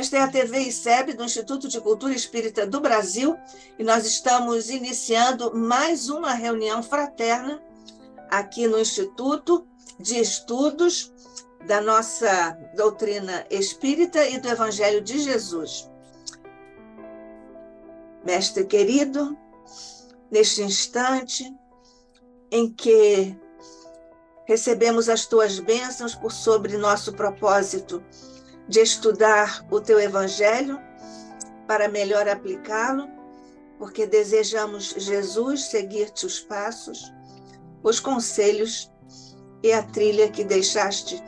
Esta é a TV ICEB, do Instituto de Cultura Espírita do Brasil, e nós estamos iniciando mais uma reunião fraterna aqui no Instituto de Estudos da nossa doutrina espírita e do Evangelho de Jesus. Mestre querido, neste instante em que recebemos as tuas bênçãos por sobre nosso propósito de estudar o teu Evangelho para melhor aplicá-lo, porque desejamos, Jesus, seguir-te os passos, os conselhos e a trilha que deixaste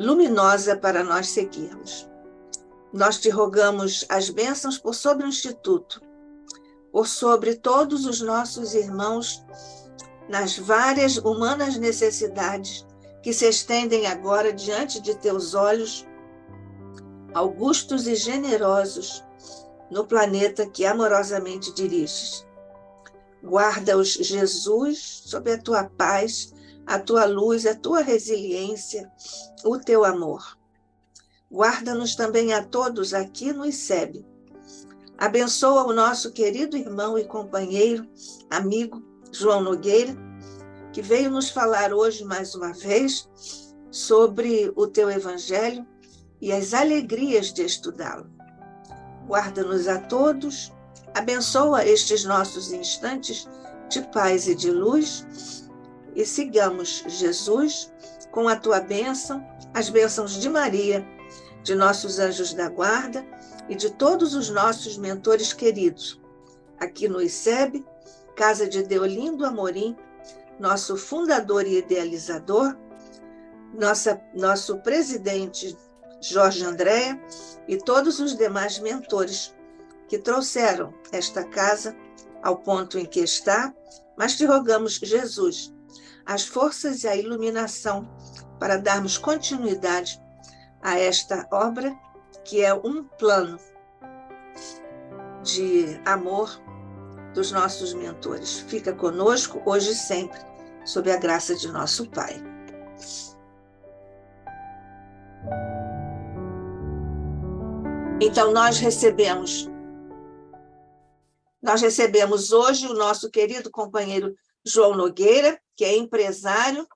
luminosa para nós seguirmos. Nós te rogamos as bênçãos por sobre o Instituto, por sobre todos os nossos irmãos nas várias humanas necessidades que se estendem agora diante de teus olhos, augustos e generosos, no planeta que amorosamente diriges. Guarda-os, Jesus, sob a tua paz, a tua luz, a tua resiliência, o teu amor. Guarda-nos também a todos aqui no ICEB. Abençoa o nosso querido irmão e companheiro, amigo, João Nogueira, que veio nos falar hoje mais uma vez sobre o teu Evangelho e as alegrias de estudá-lo. Guarda-nos a todos, abençoa estes nossos instantes de paz e de luz e sigamos, Jesus, com a tua bênção, as bênçãos de Maria, de nossos anjos da guarda e de todos os nossos mentores queridos, aqui no ICEB, Casa de Deolindo Amorim, nosso fundador e idealizador, nosso presidente Jorge Andréa e todos os demais mentores que trouxeram esta casa ao ponto em que está, mas te rogamos, Jesus, as forças e a iluminação para darmos continuidade a esta obra, que é um plano de amor dos nossos mentores. Fica conosco hoje e sempre, sob a graça de nosso Pai. Então, nós recebemos hoje o nosso querido companheiro João Nogueira, que é empresário,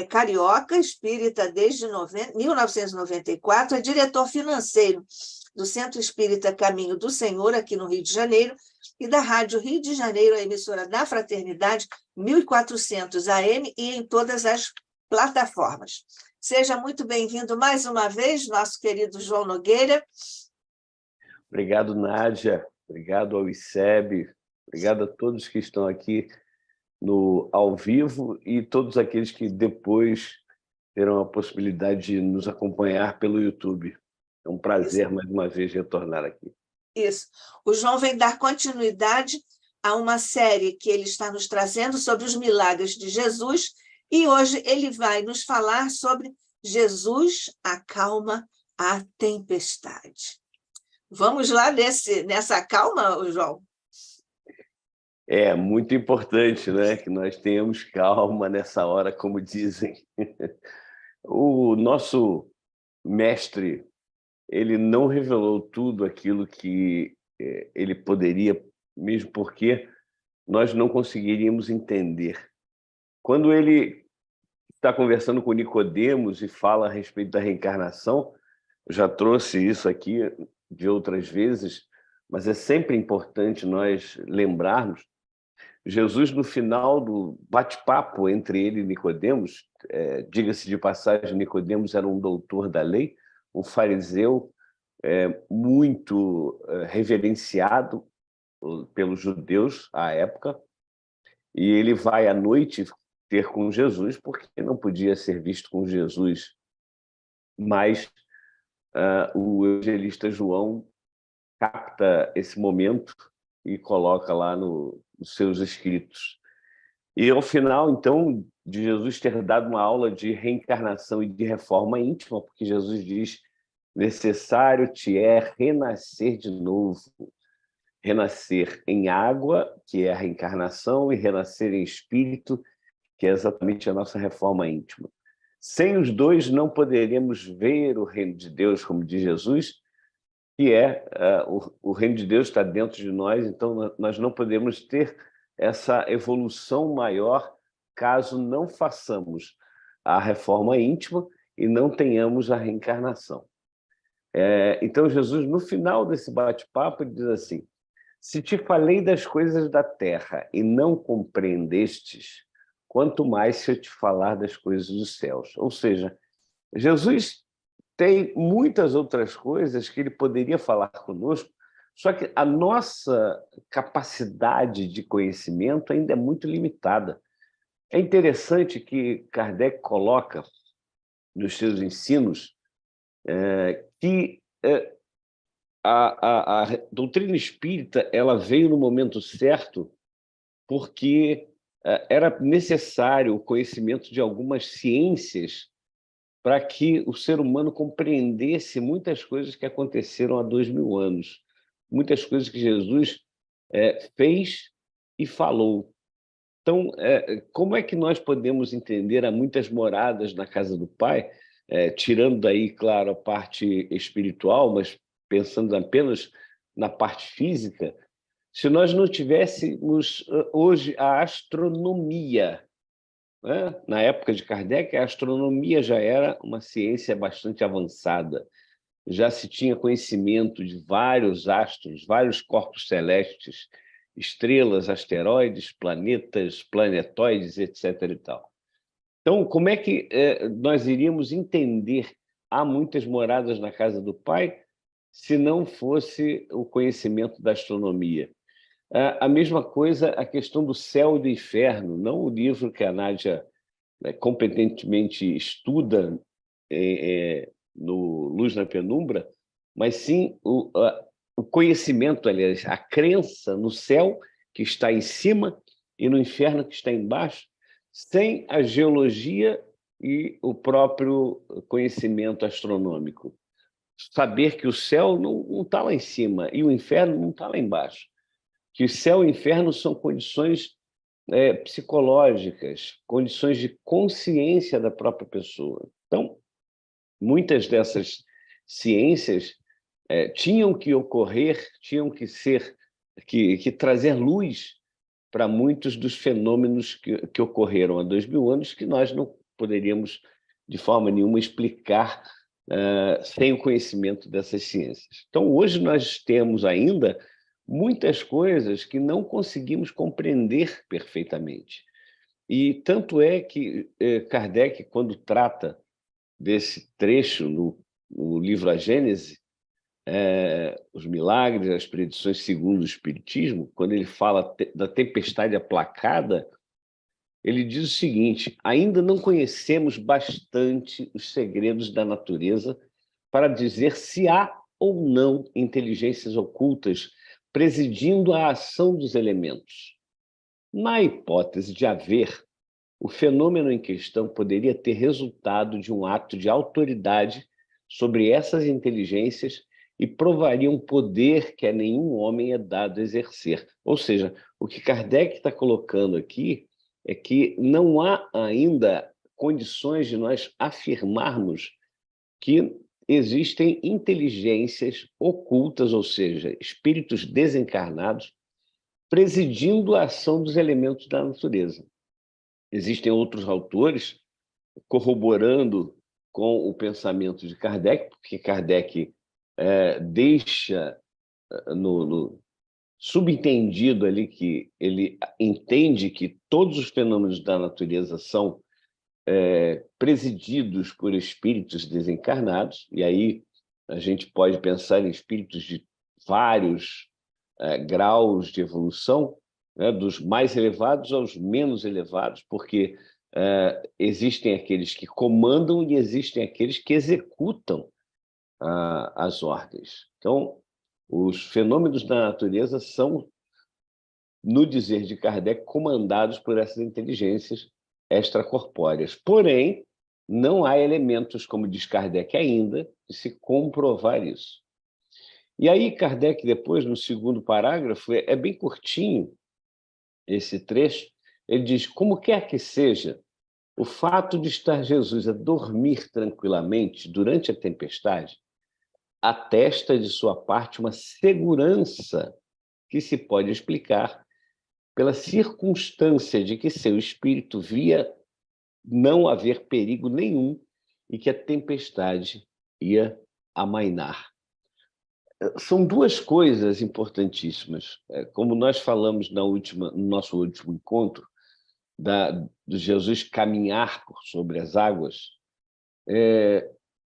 carioca, espírita desde 1994, é diretor financeiro do Centro Espírita Caminho do Senhor, aqui no Rio de Janeiro, e da Rádio Rio de Janeiro, a emissora da Fraternidade, 1400 AM, e em todas as plataformas. Seja muito bem-vindo mais uma vez, nosso querido João Nogueira. Obrigado, Nádia. Obrigado ao ICEB. Obrigado a todos que estão aqui no ao vivo e todos aqueles que depois terão a possibilidade de nos acompanhar pelo YouTube. É um prazer, mais uma vez, retornar aqui. Isso. O João vem dar continuidade a uma série que ele está nos trazendo sobre os milagres de Jesus, e hoje ele vai nos falar sobre Jesus acalma a tempestade. Vamos lá nessa calma, João? É muito importante, né, que nós tenhamos calma nessa hora, como dizem. O nosso mestre, ele não revelou tudo aquilo que ele poderia, mesmo porque nós não conseguiríamos entender. Quando ele está conversando com Nicodemos e fala a respeito da reencarnação, eu já trouxe isso aqui de outras vezes, mas é sempre importante nós lembrarmos, Jesus, no final do bate-papo entre ele e Nicodemos, diga-se de passagem, Nicodemos era um doutor da lei, um fariseu muito reverenciado pelos judeus à época, e ele vai à noite ter com Jesus, porque não podia ser visto com Jesus, mas o evangelista João capta esse momento e coloca lá nos seus escritos. E ao final, então, de Jesus ter dado uma aula de reencarnação e de reforma íntima, porque Jesus diz: necessário te é renascer de novo. Renascer em água, que é a reencarnação, e renascer em espírito, que é exatamente a nossa reforma íntima. Sem os dois não poderíamos ver o reino de Deus, como diz Jesus, que o reino de Deus está dentro de nós, então nós não podemos ter essa evolução maior caso não façamos a reforma íntima e não tenhamos a reencarnação. Então Jesus, no final desse bate-papo, diz assim: se te falei das coisas da terra e não compreendestes, quanto mais se eu te falar das coisas dos céus. Ou seja, Jesus tem muitas outras coisas que ele poderia falar conosco, só que a nossa capacidade de conhecimento ainda é muito limitada. É interessante que Kardec coloca nos seus ensinos que a doutrina espírita ela veio no momento certo porque era necessário o conhecimento de algumas ciências para que o ser humano compreendesse muitas coisas que aconteceram há 2000 anos, muitas coisas que Jesus fez e falou. Então, como é que nós podemos entender há muitas moradas na casa do Pai, tirando daí, claro, a parte espiritual, mas pensando apenas na parte física, se nós não tivéssemos hoje a astronomia, né? Na época de Kardec, a astronomia já era uma ciência bastante avançada, já se tinha conhecimento de vários astros, vários corpos celestes, estrelas, asteroides, planetas, planetóides, etc. e tal. Então, como é que nós iríamos entender há muitas moradas na casa do Pai se não fosse o conhecimento da astronomia? A mesma coisa a questão do céu e do inferno, não o livro que a Nádia competentemente estuda no Luz na Penumbra, mas sim o conhecimento, aliás, a crença no céu que está em cima e no inferno que está embaixo, sem a geologia e o próprio conhecimento astronômico. Saber que o céu não está lá em cima e o inferno não está lá embaixo. Que o céu e o inferno são condições psicológicas, condições de consciência da própria pessoa. Então, muitas dessas ciências tinham que ocorrer, tinham que trazer luz para muitos dos fenômenos que ocorreram há 2000 anos que nós não poderíamos, de forma nenhuma, explicar sem o conhecimento dessas ciências. Então, hoje nós temos ainda muitas coisas que não conseguimos compreender perfeitamente. E tanto é que Kardec, quando trata desse trecho no livro A Gênese, os milagres, as predições segundo o Espiritismo, quando ele fala da tempestade aplacada, ele diz o seguinte: ainda não conhecemos bastante os segredos da natureza para dizer se há ou não inteligências ocultas presidindo a ação dos elementos. Na hipótese de haver, o fenômeno em questão poderia ter resultado de um ato de autoridade sobre essas inteligências e provaria um poder que a nenhum homem é dado exercer. Ou seja, o que Kardec está colocando aqui é que não há ainda condições de nós afirmarmos que existem inteligências ocultas, ou seja, espíritos desencarnados, presidindo a ação dos elementos da natureza. Existem outros autores corroborando com o pensamento de Kardec, porque Kardec deixa no subentendido ali que ele entende que todos os fenômenos da natureza são presididos por espíritos desencarnados, e aí a gente pode pensar em espíritos de vários graus de evolução, né, dos mais elevados aos menos elevados, porque existem aqueles que comandam e existem aqueles que executam as ordens. Então, os fenômenos da natureza são, no dizer de Kardec, comandados por essas inteligências extracorpóreas. Porém, não há elementos, como diz Kardec ainda, de se comprovar isso. E aí Kardec, depois, no segundo parágrafo, é bem curtinho esse trecho, ele diz: como quer que seja, O fato de estar Jesus a dormir tranquilamente durante a tempestade atesta de sua parte uma segurança que se pode explicar pela circunstância de que seu espírito via não haver perigo nenhum e que a tempestade ia amainar. São duas coisas importantíssimas. Como nós falamos no nosso último encontro, do Jesus caminhar por sobre as águas,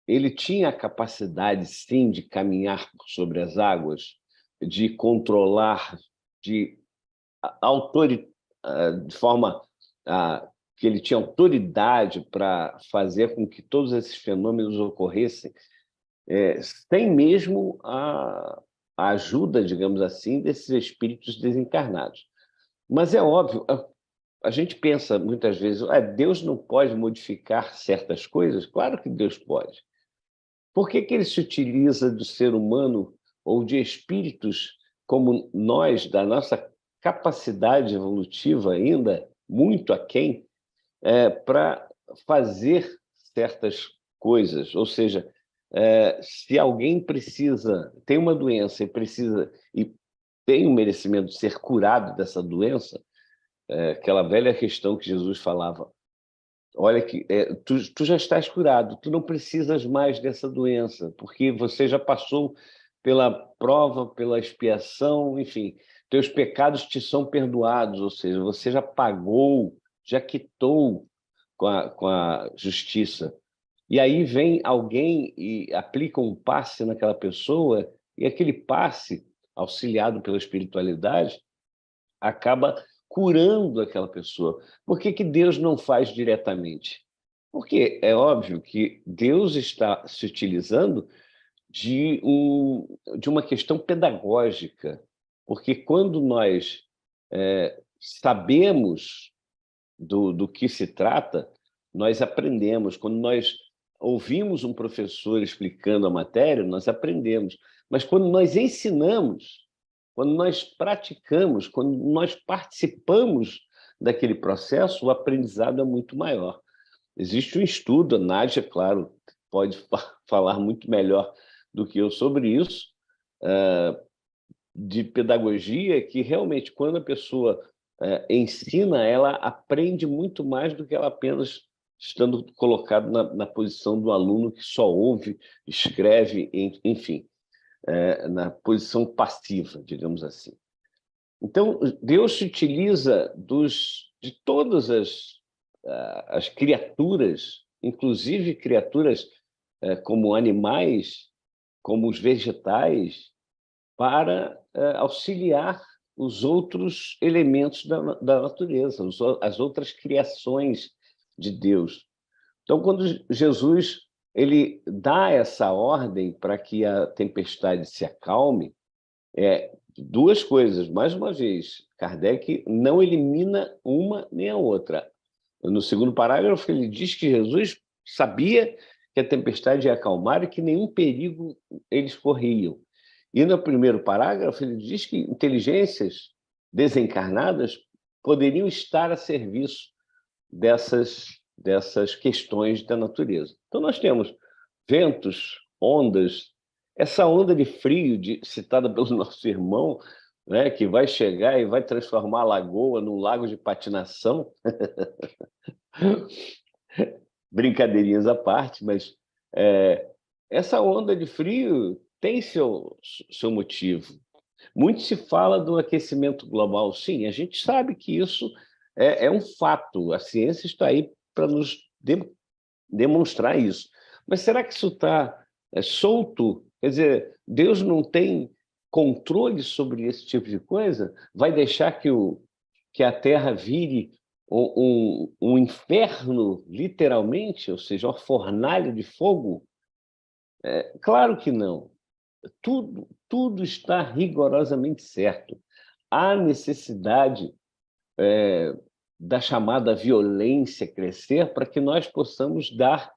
ele tinha a capacidade, sim, de caminhar por sobre as águas, de controlar, de forma que ele tinha autoridade para fazer com que todos esses fenômenos ocorressem, sem mesmo a ajuda, digamos assim, desses espíritos desencarnados. Mas é óbvio, a gente pensa muitas vezes, Deus não pode modificar certas coisas? Claro que Deus pode. Por que ele se utiliza do ser humano ou de espíritos como nós, da nossa capacidade evolutiva ainda, muito aquém, para fazer certas coisas? Ou seja, se alguém tem uma doença e tem o merecimento de ser curado dessa doença, aquela velha questão que Jesus falava, olha, tu já estás curado, tu não precisas mais dessa doença, porque você já passou pela prova, pela expiação, enfim, teus pecados te são perdoados, ou seja, você já pagou, já quitou com a justiça. E aí vem alguém e aplica um passe naquela pessoa, e aquele passe, auxiliado pela espiritualidade, acaba curando aquela pessoa. Por que Deus não faz diretamente? Porque é óbvio que Deus está se utilizando de uma questão pedagógica, porque quando nós sabemos do que se trata, nós aprendemos. Quando nós ouvimos um professor explicando a matéria, nós aprendemos. Mas quando nós ensinamos, quando nós praticamos, quando nós participamos daquele processo, o aprendizado é muito maior. Existe um estudo, a Nádia, claro, pode falar muito melhor do que eu sobre isso, de pedagogia, que realmente, quando a pessoa ensina, ela aprende muito mais do que ela apenas estando colocado na posição do aluno que só ouve, escreve, enfim, na posição passiva, digamos assim. Então, Deus se utiliza de todas as criaturas, inclusive criaturas como animais, como os vegetais, para auxiliar os outros elementos da natureza, as outras criações de Deus. Então, quando Jesus ele dá essa ordem para que a tempestade se acalme, duas coisas. Mais uma vez, Kardec não elimina uma nem a outra. No segundo parágrafo, ele diz que Jesus sabia que a tempestade ia acalmar e que nenhum perigo eles corriam. E no primeiro parágrafo, ele diz que inteligências desencarnadas poderiam estar a serviço dessas questões da natureza. Então, nós temos ventos, ondas, essa onda de frio citada pelo nosso irmão, né, que vai chegar e vai transformar a lagoa num lago de patinação. Brincadeirinhas à parte, mas essa onda de frio tem seu motivo. Muito se fala do aquecimento global. Sim, a gente sabe que isso é um fato. A ciência está aí para nos demonstrar isso. Mas será que isso está solto? Quer dizer, Deus não tem controle sobre esse tipo de coisa? Vai deixar que a Terra vire um inferno, literalmente, ou seja, uma fornalha de fogo? Claro que não. Tudo está rigorosamente certo. Há necessidade da chamada violência crescer para que nós possamos dar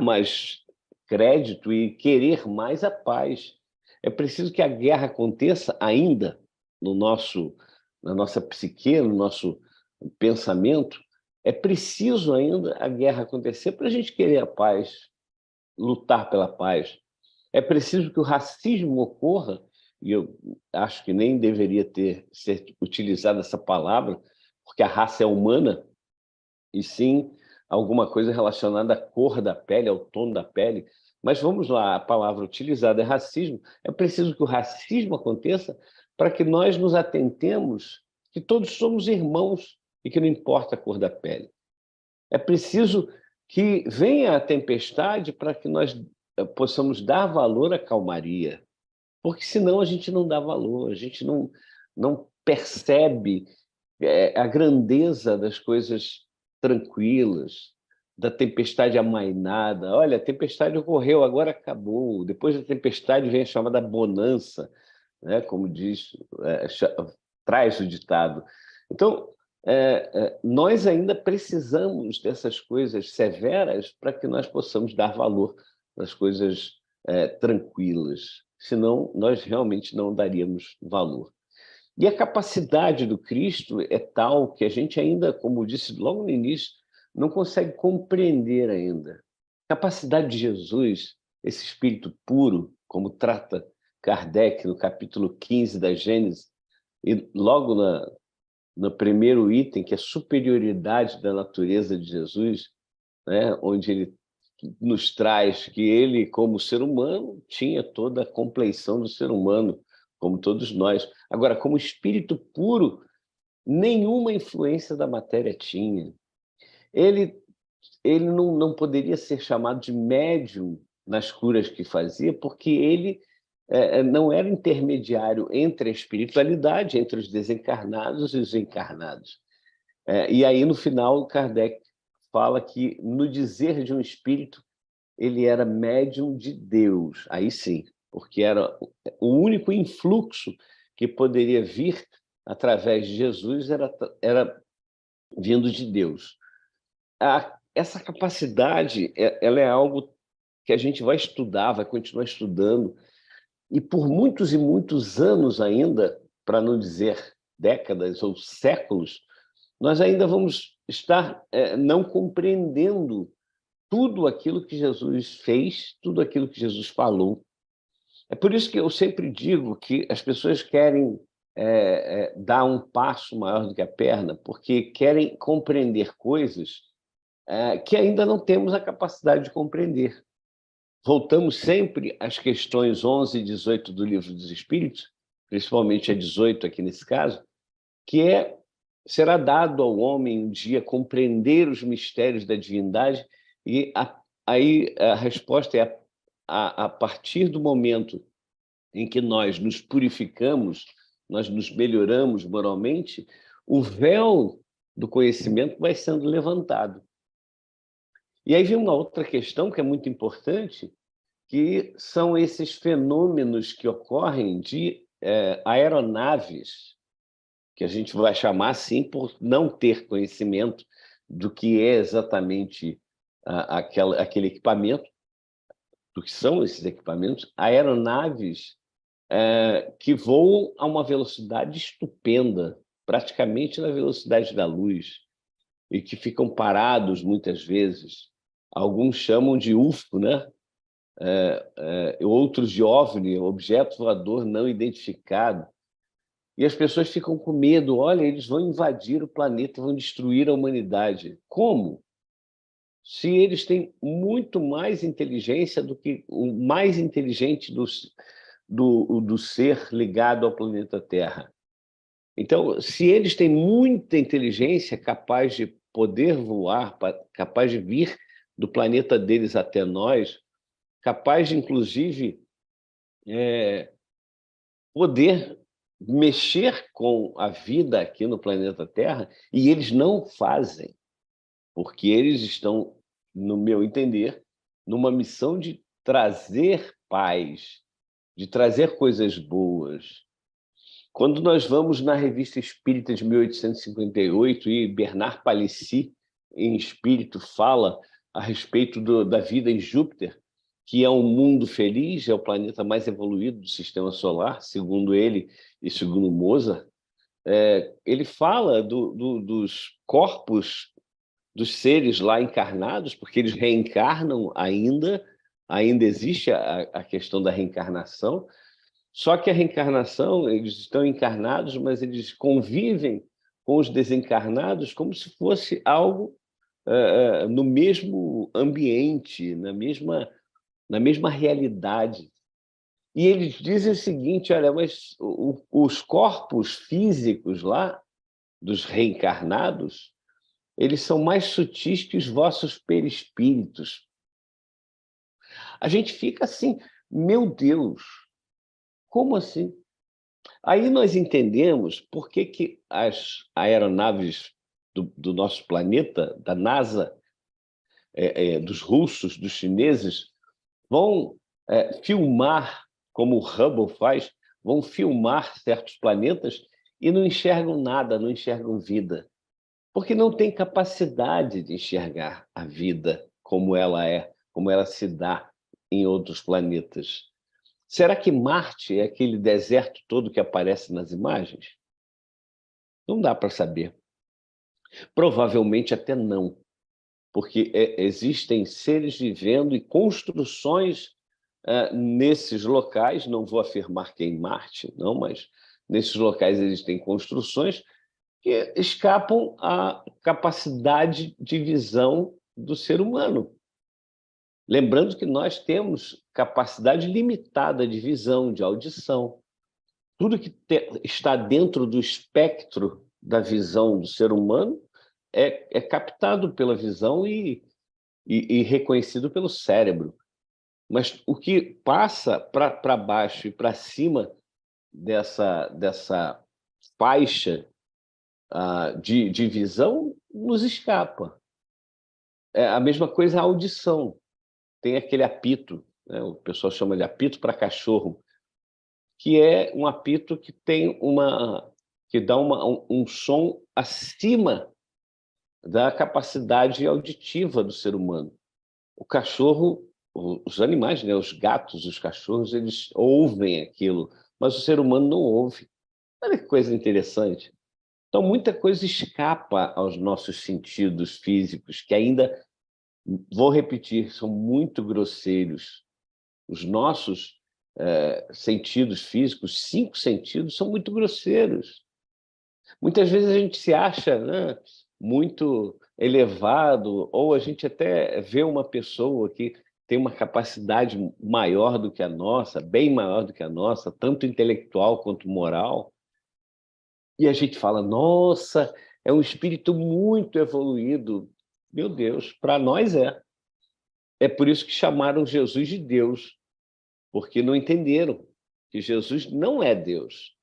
mais crédito e querer mais a paz. É preciso que a guerra aconteça ainda na nossa psique, pensamento, é preciso ainda a guerra acontecer para a gente querer a paz, lutar pela paz. É preciso que o racismo ocorra, e eu acho que nem deveria ser utilizada essa palavra, porque a raça é humana, e sim alguma coisa relacionada à cor da pele, ao tom da pele. Mas vamos lá, a palavra utilizada é racismo. É preciso que o racismo aconteça para que nós nos atentemos que todos somos irmãos e que não importa a cor da pele. É preciso que venha a tempestade para que nós possamos dar valor à calmaria, porque senão a gente não dá valor, a gente não percebe a grandeza das coisas tranquilas, da tempestade amainada. Olha, a tempestade ocorreu, agora acabou. Depois da tempestade vem a chamada bonança, né? Como diz, traz o ditado. Então, nós ainda precisamos dessas coisas severas para que nós possamos dar valor às coisas tranquilas. Senão, nós realmente não daríamos valor. E a capacidade do Cristo é tal que a gente ainda, como disse logo no início, não consegue compreender ainda. A capacidade de Jesus, esse espírito puro, como trata Kardec no capítulo 15 da Gênesis, e logo no primeiro item, que é a superioridade da natureza de Jesus, né, onde ele nos traz que ele, como ser humano, tinha toda a compleição do ser humano, como todos nós. Agora, como espírito puro, nenhuma influência da matéria tinha. Ele não poderia ser chamado de médium nas curas que fazia, porque ele não era intermediário entre a espiritualidade, entre os desencarnados e os encarnados. E aí, no final, Kardec fala que, no dizer de um espírito, ele era médium de Deus, aí sim, porque era o único influxo que poderia vir através de Jesus era vindo de Deus. Essa capacidade, ela é algo que a gente vai estudar, vai continuar estudando, e por muitos e muitos anos ainda, para não dizer décadas ou séculos, nós ainda vamos estar não compreendendo tudo aquilo que Jesus fez, tudo aquilo que Jesus falou. É por isso que eu sempre digo que as pessoas querem dar um passo maior do que a perna, porque querem compreender coisas que ainda não temos a capacidade de compreender. Voltamos sempre às questões 11 e 18 do Livro dos Espíritos, principalmente a 18 aqui nesse caso, que será dado ao homem um dia compreender os mistérios da divindade, e aí a resposta é a partir do momento em que nós nos purificamos, nós nos melhoramos moralmente, o véu do conhecimento vai sendo levantado. E aí vem uma outra questão que é muito importante, que são esses fenômenos que ocorrem de aeronaves, que a gente vai chamar assim por não ter conhecimento do que é exatamente aquele equipamento, do que são esses equipamentos, aeronaves que voam a uma velocidade estupenda, praticamente na velocidade da luz, e que ficam parados muitas vezes. Alguns chamam de UFO, né? Outros de OVNI, objeto voador não identificado. E as pessoas ficam com medo. Olha, eles vão invadir o planeta, vão destruir a humanidade. Como? Se eles têm muito mais inteligência do que o mais inteligente do ser ligado ao planeta Terra. Então, se eles têm muita inteligência capaz de poder voar, capaz de vir do planeta deles até nós, capaz de, inclusive, poder mexer com a vida aqui no planeta Terra, e eles não fazem, porque eles estão, no meu entender, numa missão de trazer paz, de trazer coisas boas. Quando nós vamos na Revista Espírita de 1858 e Bernard Palissy, em espírito, fala a respeito da vida em Júpiter, que é um mundo feliz, é o planeta mais evoluído do sistema solar, segundo ele e segundo Mozart, ele fala dos corpos dos seres lá encarnados, porque eles reencarnam ainda existe a questão da reencarnação, só que a reencarnação, eles estão encarnados, mas eles convivem com os desencarnados como se fosse algo no mesmo ambiente, na mesma realidade. E eles dizem o seguinte: olha, mas os corpos físicos lá, dos reencarnados, eles são mais sutis que os vossos perispíritos. A gente fica assim, meu Deus, como assim? Aí nós entendemos por que as aeronaves do nosso planeta, da NASA, dos russos, dos chineses, vão filmar, como o Hubble faz, vão filmar certos planetas e não enxergam nada, não enxergam vida, porque não tem capacidade de enxergar a vida como ela é, como ela se dá em outros planetas. Será que Marte é aquele deserto todo que aparece nas imagens? Não dá para saber. Provavelmente até não, porque existem seres vivendo e construções nesses locais, não vou afirmar que é em Marte, não, mas nesses locais existem construções que escapam à capacidade de visão do ser humano. Lembrando que nós temos capacidade limitada de visão, de audição. Tudo que está dentro do espectro da visão do ser humano é captado pela visão e reconhecido pelo cérebro. Mas o que passa para baixo e para cima dessa faixa de visão nos escapa. É a mesma coisa a audição. Tem aquele apito, né? O pessoal chama de apito para cachorro, que é um apito que tem que dá um som acima da capacidade auditiva do ser humano. O cachorro, os animais, né, os gatos, os cachorros, eles ouvem aquilo, mas o ser humano não ouve. Olha que coisa interessante. Então, muita coisa escapa aos nossos sentidos físicos, que ainda, vou repetir, são muito grosseiros. Os nossos sentidos físicos, 5 sentidos, são muito grosseiros. Muitas vezes a gente se acha, né, muito elevado, ou a gente até vê uma pessoa que tem uma capacidade maior do que a nossa, bem maior do que a nossa, tanto intelectual quanto moral, e a gente fala, nossa, é um espírito muito evoluído. Meu Deus, para nós é. É por isso que chamaram Jesus de Deus, porque não entenderam que Jesus não é Deus.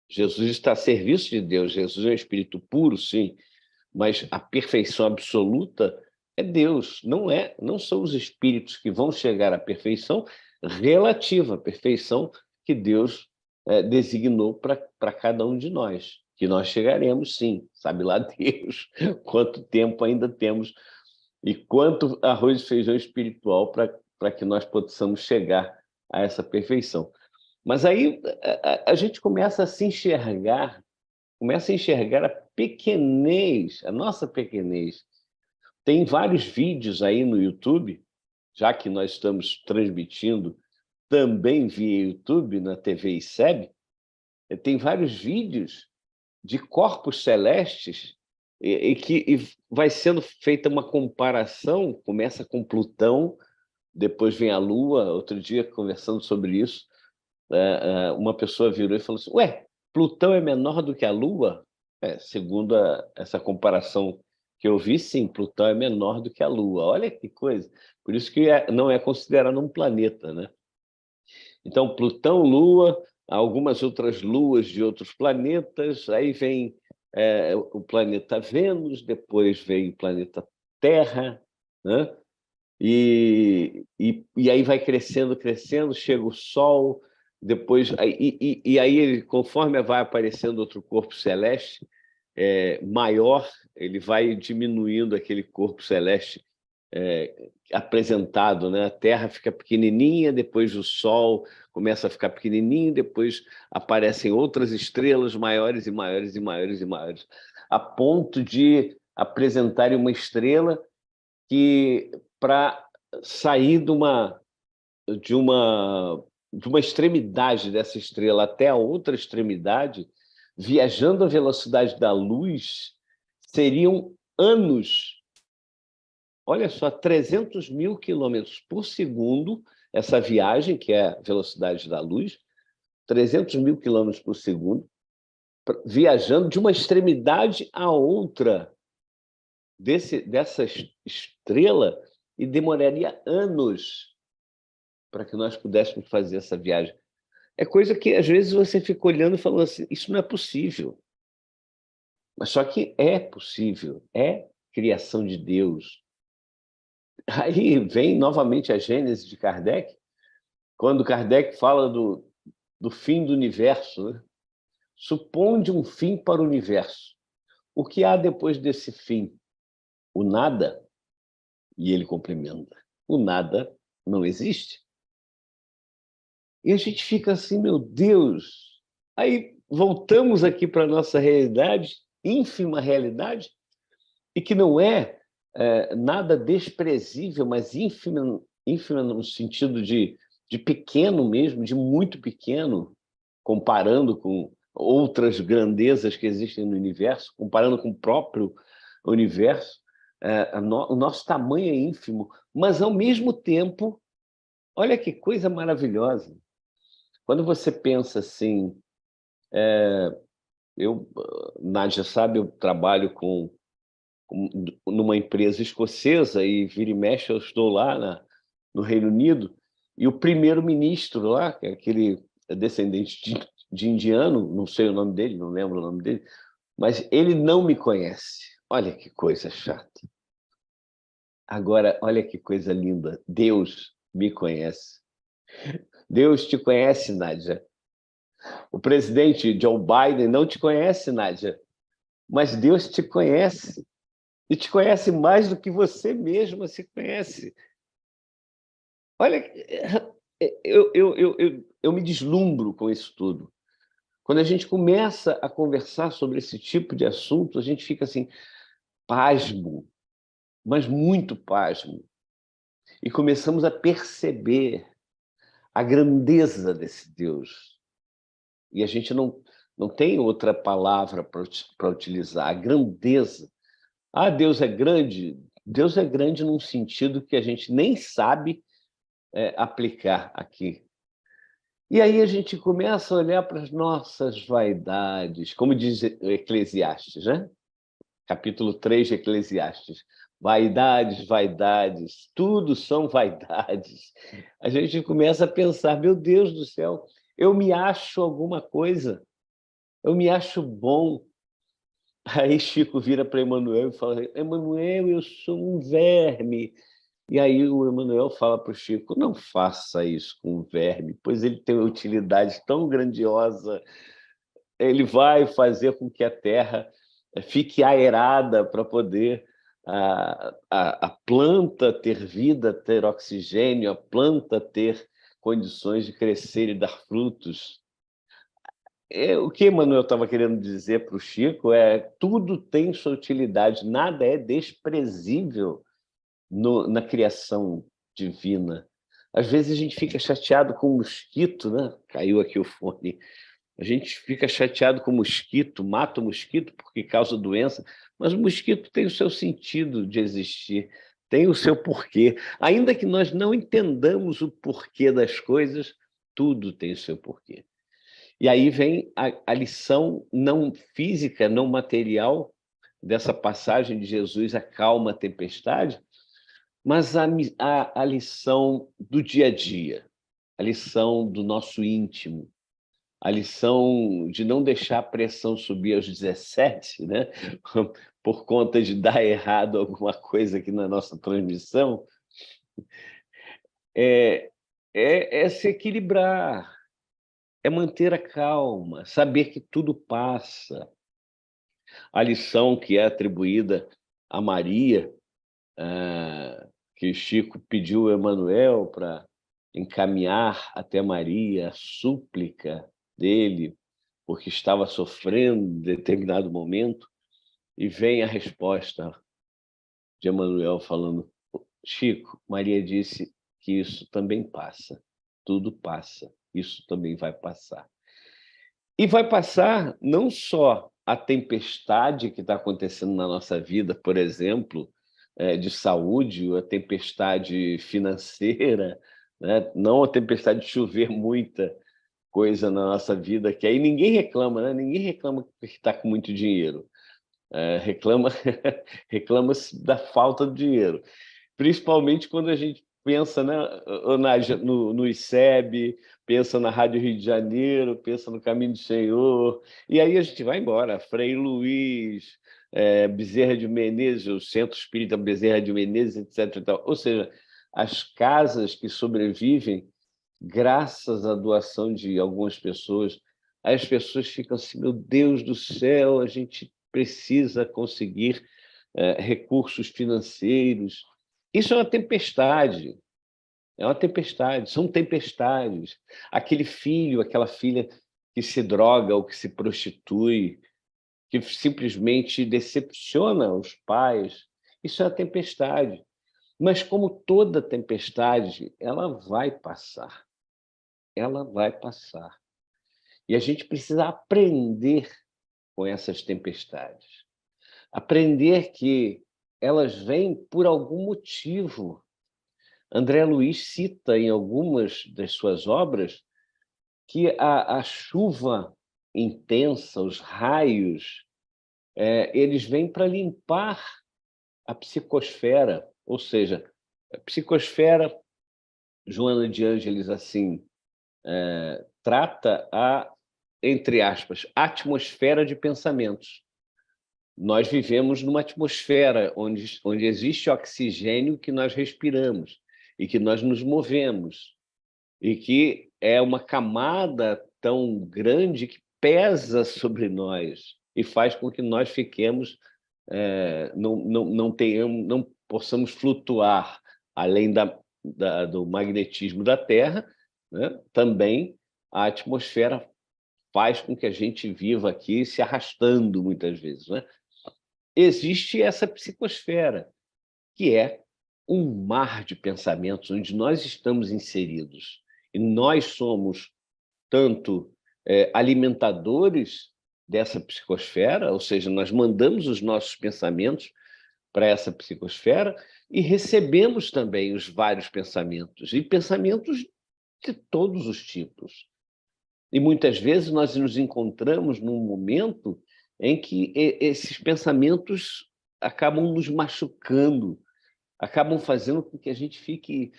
Jesus está a serviço de Deus, Jesus é um espírito puro, sim, mas a perfeição absoluta é Deus, não são os espíritos que vão chegar à perfeição relativa, à perfeição que Deus designou para cada um de nós, que nós chegaremos, sim, sabe lá Deus quanto tempo ainda temos e quanto arroz e feijão espiritual para que nós possamos chegar a essa perfeição. Mas aí a gente começa a se enxergar, a pequenez, a nossa pequenez. Tem vários vídeos aí no YouTube, já que nós estamos transmitindo também via YouTube, na TV ICEB, tem vários vídeos de corpos celestes e vai sendo feita uma comparação, começa com Plutão, depois vem a Lua. Outro dia, conversando sobre isso, uma pessoa virou e falou assim, ué, Plutão é menor do que a Lua? Segundo essa comparação que eu vi, sim, Plutão é menor do que a Lua. Olha que coisa. Por isso que não é considerado um planeta, né? Então, Plutão, Lua, algumas outras luas de outros planetas, aí vem o planeta Vênus, depois vem o planeta Terra, né? E aí vai crescendo, crescendo, chega o Sol, depois e aí conforme vai aparecendo outro corpo celeste maior, ele vai diminuindo aquele corpo celeste apresentado, né? A Terra fica pequenininha, depois o Sol começa a ficar pequenininho, depois aparecem outras estrelas maiores e maiores e maiores e maiores, a ponto de apresentarem uma estrela que, para sair de uma extremidade dessa estrela até a outra extremidade, viajando à velocidade da luz, seriam anos. Olha só, 300 mil quilômetros por segundo, essa viagem, que é a velocidade da luz, 300 mil quilômetros por segundo, viajando de uma extremidade à outra dessa estrela, e demoraria anos para que nós pudéssemos fazer essa viagem. É coisa que, às vezes, você fica olhando e falando assim, isso não é possível. Mas só que é possível, é criação de Deus. Aí vem novamente a Gênese de Kardec, quando Kardec fala do fim do universo, né? Suponde um fim para o universo. O que há depois desse fim? O nada? E ele complementa, o nada não existe. E a gente fica assim, meu Deus. Aí voltamos aqui para a nossa realidade, ínfima realidade, e que não é nada desprezível, mas ínfima no sentido de pequeno mesmo, de muito pequeno, comparando com outras grandezas que existem no universo, comparando com o próprio universo. O nosso tamanho é ínfimo, mas, ao mesmo tempo, olha que coisa maravilhosa. Quando você pensa assim, Nádia sabe, eu trabalho numa empresa escocesa e vira e mexe eu estou lá no Reino Unido, e o primeiro-ministro lá, que é aquele descendente de indiano, não sei o nome dele, não lembro o nome dele, mas ele não me conhece. Olha que coisa chata. Agora, olha que coisa linda. Deus me conhece. Deus te conhece, Nádia. O presidente Joe Biden não te conhece, Nádia, mas Deus te conhece. E te conhece mais do que você mesma se conhece. Olha, eu me deslumbro com isso tudo. Quando a gente começa a conversar sobre esse tipo de assunto, a gente fica assim, pasmo, mas muito pasmo. E começamos a perceber a grandeza desse Deus. E a gente não tem outra palavra para utilizar, a grandeza. Ah, Deus é grande? Deus é grande num sentido que a gente nem sabe aplicar aqui. E aí a gente começa a olhar para as nossas vaidades, como diz Eclesiastes, né? Capítulo 3 de Eclesiastes. Vaidades, vaidades, tudo são vaidades. A gente começa a pensar, meu Deus do céu, eu me acho alguma coisa, eu me acho bom. Aí Chico vira para Emmanuel e fala, Emmanuel, eu sou um verme. E aí o Emmanuel fala para o Chico, não faça isso com o verme, pois ele tem uma utilidade tão grandiosa, ele vai fazer com que a terra fique aerada para poder a planta ter vida, ter oxigênio, a planta ter condições de crescer e dar frutos. O que Emmanuel estava querendo dizer para o Chico tudo tem sua utilidade, nada é desprezível na criação divina. Às vezes a gente fica chateado com o mosquito, né? Caiu aqui o fone. A gente fica chateado com o mosquito, mata o mosquito porque causa doença, mas o mosquito tem o seu sentido de existir, tem o seu porquê. Ainda que nós não entendamos o porquê das coisas, tudo tem o seu porquê. E aí vem a lição não física, não material, dessa passagem de Jesus, acalma a tempestade, mas a lição do dia a dia, a lição do nosso íntimo, a lição de não deixar a pressão subir aos 17, né? Por conta de dar errado alguma coisa aqui na nossa transmissão, é se equilibrar, é manter a calma, saber que tudo passa. A lição que é atribuída a Maria, que Chico pediu a Emmanuel para encaminhar até Maria a súplica dele, porque estava sofrendo em determinado momento, e vem a resposta de Emmanuel falando: Chico, Maria disse que isso também passa, tudo passa, isso também vai passar. E vai passar não só a tempestade que está acontecendo na nossa vida, por exemplo, de saúde, ou a tempestade financeira, né? Não a tempestade de chover muita coisa na nossa vida, que aí ninguém reclama, né? Ninguém reclama que está com muito dinheiro. Reclama reclama-se da falta de dinheiro, principalmente quando a gente pensa, né, Nádia, no ICEB, pensa na Rádio Rio de Janeiro, pensa no Caminho do Senhor, e aí a gente vai embora, Frei Luiz, Bezerra de Menezes, o Centro Espírita Bezerra de Menezes, etc. E tal. Ou seja, as casas que sobrevivem graças à doação de algumas pessoas, aí as pessoas ficam assim: meu Deus do céu, a gente precisa conseguir recursos financeiros. Isso é uma tempestade, são tempestades. Aquele filho, aquela filha que se droga ou que se prostitui, que simplesmente decepciona os pais, isso é uma tempestade. Mas como toda tempestade, ela vai passar. Ela vai passar. E a gente precisa aprender com essas tempestades. Aprender que elas vêm por algum motivo. André Luiz cita em algumas das suas obras que a chuva intensa, os raios, eles vêm para limpar a psicosfera, ou seja, a psicosfera, Joana de Ângeles assim trata a, entre aspas, atmosfera de pensamentos. Nós vivemos numa atmosfera onde existe oxigênio que nós respiramos e que nós nos movemos, e que é uma camada tão grande que pesa sobre nós e faz com que nós fiquemos, não possamos flutuar além do magnetismo da Terra, né? Também a atmosfera faz com que a gente viva aqui se arrastando muitas vezes, né? Existe essa psicosfera, que é um mar de pensamentos onde nós estamos inseridos. E nós somos tanto alimentadores dessa psicosfera, ou seja, nós mandamos os nossos pensamentos para essa psicosfera e recebemos também os vários pensamentos, e pensamentos de todos os tipos. E muitas vezes nós nos encontramos num momento em que esses pensamentos acabam nos machucando, acabam fazendo com que a gente fique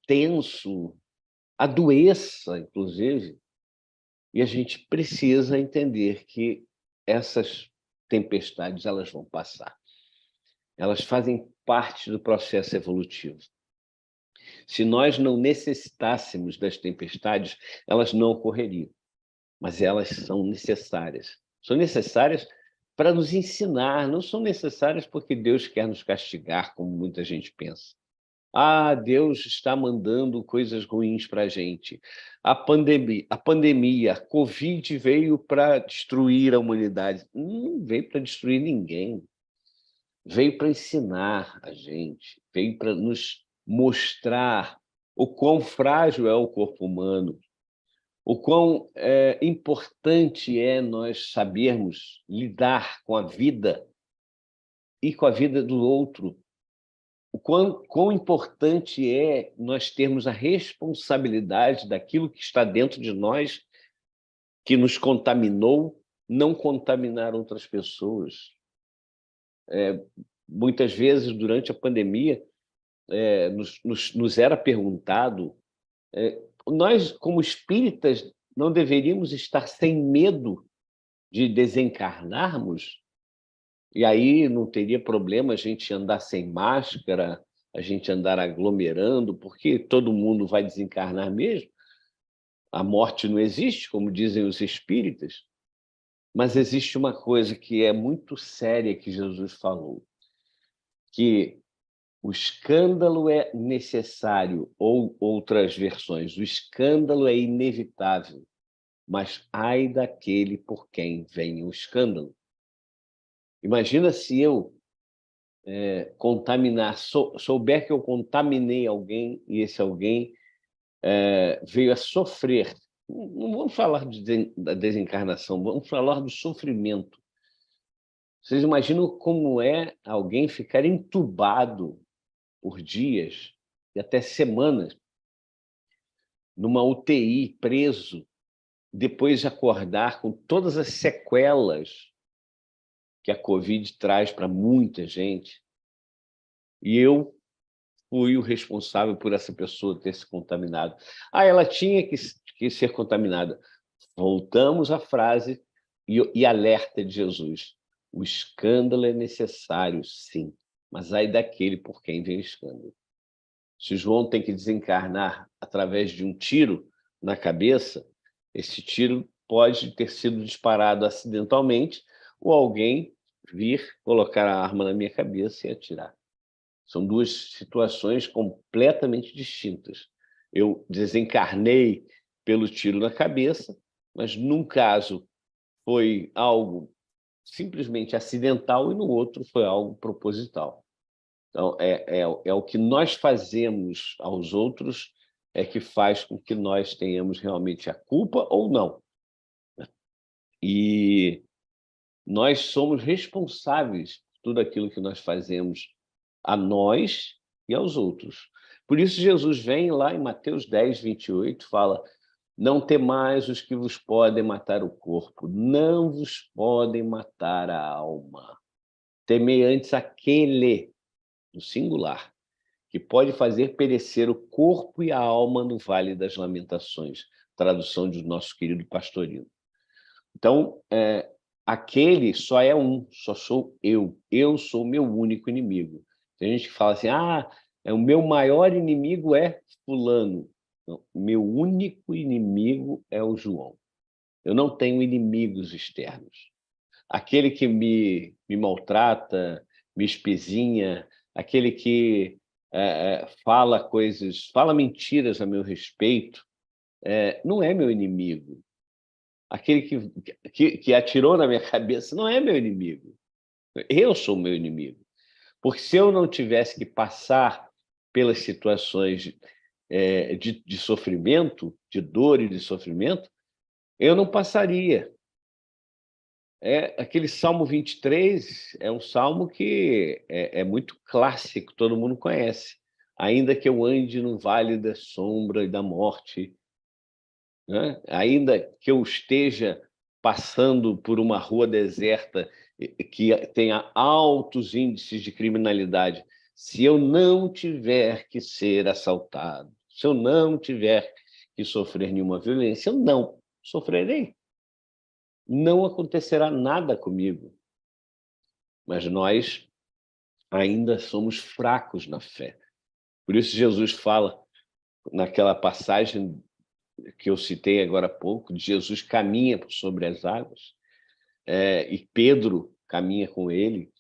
tenso, adoeça, inclusive. E a gente precisa entender que essas tempestades elas vão passar. Elas fazem parte do processo evolutivo. Se nós não necessitássemos das tempestades, elas não ocorreriam. Mas elas são necessárias. São necessárias para nos ensinar, não são necessárias porque Deus quer nos castigar, como muita gente pensa. Deus está mandando coisas ruins para a gente. A pandemia, a Covid veio para destruir a humanidade. Não veio para destruir ninguém. Veio para ensinar a gente, veio para nos mostrar o quão frágil é o corpo humano, o quão importante é nós sabermos lidar com a vida e com a vida do outro. O quão importante é nós termos a responsabilidade daquilo que está dentro de nós, que nos contaminou, não contaminar outras pessoas. Muitas vezes, durante a pandemia, nos era perguntado, nós, como espíritas, não deveríamos estar sem medo de desencarnarmos? E aí não teria problema a gente andar sem máscara, a gente andar aglomerando, porque todo mundo vai desencarnar mesmo. A morte não existe, como dizem os espíritas, mas existe uma coisa que é muito séria que Jesus falou, que O escândalo é necessário, ou outras versões, o escândalo é inevitável, mas ai daquele por quem vem o escândalo. Imagina se eu souber que eu contaminei alguém e esse alguém veio a sofrer. Não vamos falar da desencarnação, vamos falar do sofrimento. Vocês imaginam como é alguém ficar entubado por dias e até semanas numa UTI, preso, depois de acordar com todas as sequelas que a Covid traz para muita gente. E eu fui o responsável por essa pessoa ter se contaminado. Ela tinha que ser contaminada. Voltamos à frase e alerta de Jesus. O escândalo é necessário, sim, mas ai daquele por quem vem o escândalo. Se João tem que desencarnar através de um tiro na cabeça, esse tiro pode ter sido disparado acidentalmente ou alguém vir colocar a arma na minha cabeça e atirar. São duas situações completamente distintas. Eu desencarnei pelo tiro na cabeça, mas num caso foi algo simplesmente acidental e no outro foi algo proposital. Então, é o que nós fazemos aos outros que faz com que nós tenhamos realmente a culpa ou não. E nós somos responsáveis por tudo aquilo que nós fazemos a nós e aos outros. Por isso, Jesus vem lá em Mateus 10, 28, fala: não temais os que vos podem matar o corpo, não vos podem matar a alma. Temei antes aquele, no singular, que pode fazer perecer o corpo e a alma no Vale das Lamentações, tradução do nosso querido Pastorino. Então, aquele só é um, só sou eu sou meu único inimigo. Tem gente que fala assim, o meu maior inimigo é fulano. Não, meu único inimigo é o João. Eu não tenho inimigos externos. Aquele que me maltrata, me espezinha, aquele que fala mentiras a meu respeito, não é meu inimigo. Aquele que atirou na minha cabeça não é meu inimigo. Eu sou meu inimigo. Porque se eu não tivesse que passar pelas situações de sofrimento, de dor e de sofrimento, eu não passaria. Aquele Salmo 23 é um salmo que é muito clássico, todo mundo conhece. Ainda que eu ande no vale da sombra e da morte, né? Ainda que eu esteja passando por uma rua deserta que tenha altos índices de criminalidade, se eu não tiver que ser assaltado, se eu não tiver que sofrer nenhuma violência, eu não sofrerei. Não acontecerá nada comigo. Mas nós ainda somos fracos na fé. Por isso Jesus fala naquela passagem que eu citei agora há pouco, de Jesus caminha por sobre as águas, e Pedro caminha com ele.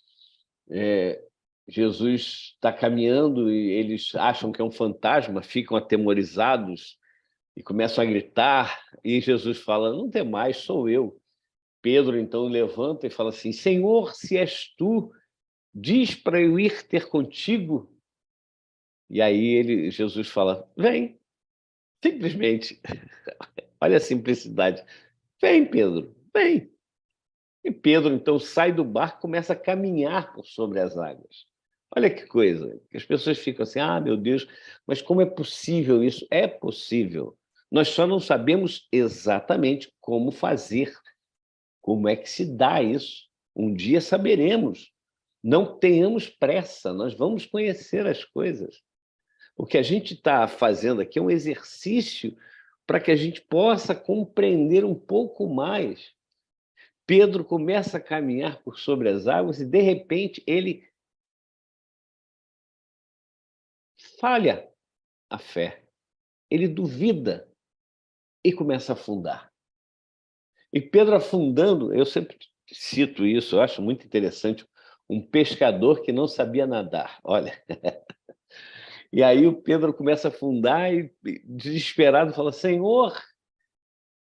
Jesus está caminhando e eles acham que é um fantasma, ficam atemorizados e começam a gritar, e Jesus fala, não temais, sou eu. Pedro, então, levanta e fala assim, Senhor, se és tu, diz para eu ir ter contigo. E aí Jesus fala, vem, simplesmente. Olha a simplicidade. Vem, Pedro, vem. E Pedro, então, sai do barco e começa a caminhar por sobre as águas. Olha que coisa. As pessoas ficam assim, meu Deus, mas como é possível isso? É possível. Nós só não sabemos exatamente como fazer, como é que se dá isso. Um dia saberemos. Não tenhamos pressa, nós vamos conhecer as coisas. O que a gente está fazendo aqui é um exercício para que a gente possa compreender um pouco mais. Pedro começa a caminhar por sobre as águas e, de repente, ele falha a fé. Ele duvida e começa a afundar. E Pedro afundando, eu sempre cito isso, eu acho muito interessante um pescador que não sabia nadar. Olha. E aí o Pedro começa a afundar e, desesperado, fala: Senhor,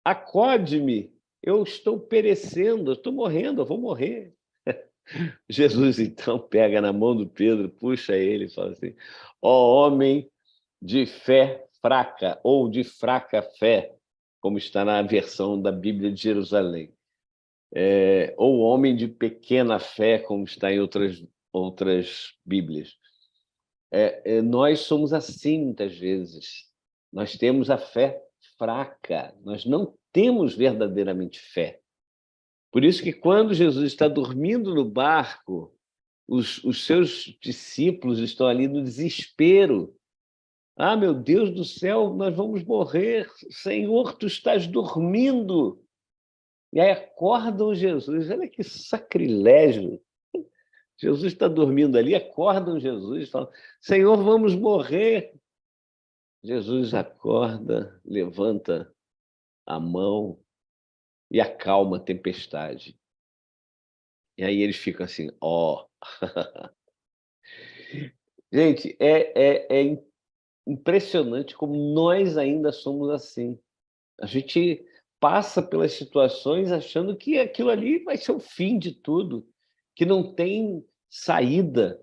acode-me, eu estou perecendo, eu estou morrendo, eu vou morrer. Jesus, então, pega na mão do Pedro, puxa ele e fala assim: ó homem de fé fraca, ou de fraca fé, como está na versão da Bíblia de Jerusalém. Ou homem de pequena fé, como está em outras Bíblias. Nós somos assim muitas vezes. Nós temos a fé fraca, nós não temos verdadeiramente fé. Por isso que quando Jesus está dormindo no barco, os seus discípulos estão ali no desespero. Ah, meu Deus do céu, nós vamos morrer. Senhor, tu estás dormindo. E aí acordam Jesus. Olha que sacrilégio. Jesus está dormindo ali, acordam Jesus, falam: Senhor, vamos morrer. Jesus acorda, levanta a mão e acalma a tempestade. E aí eles ficam assim, ó. Gente, é impressionante como nós ainda somos assim. A gente passa pelas situações achando que aquilo ali vai ser o fim de tudo, que não tem saída.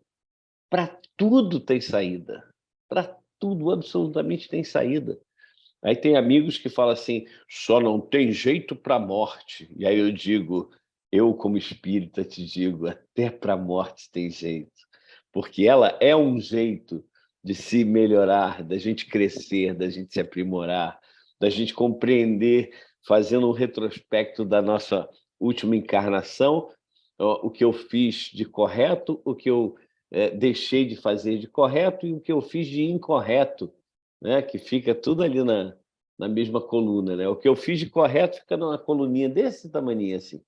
Para tudo tem saída. Para tudo, absolutamente tem saída. Aí tem amigos que falam assim: só não tem jeito para a morte. E aí eu digo, eu como espírita te digo, até para a morte tem jeito. Porque ela é um jeito de se melhorar, da gente crescer, da gente se aprimorar, da gente compreender, fazendo um retrospecto da nossa última encarnação, o que eu fiz de correto, o que eu deixei de fazer de correto e o que eu fiz de incorreto, né? Que fica tudo ali na mesma coluna, né? O que eu fiz de correto fica numa coluninha desse tamanho assim,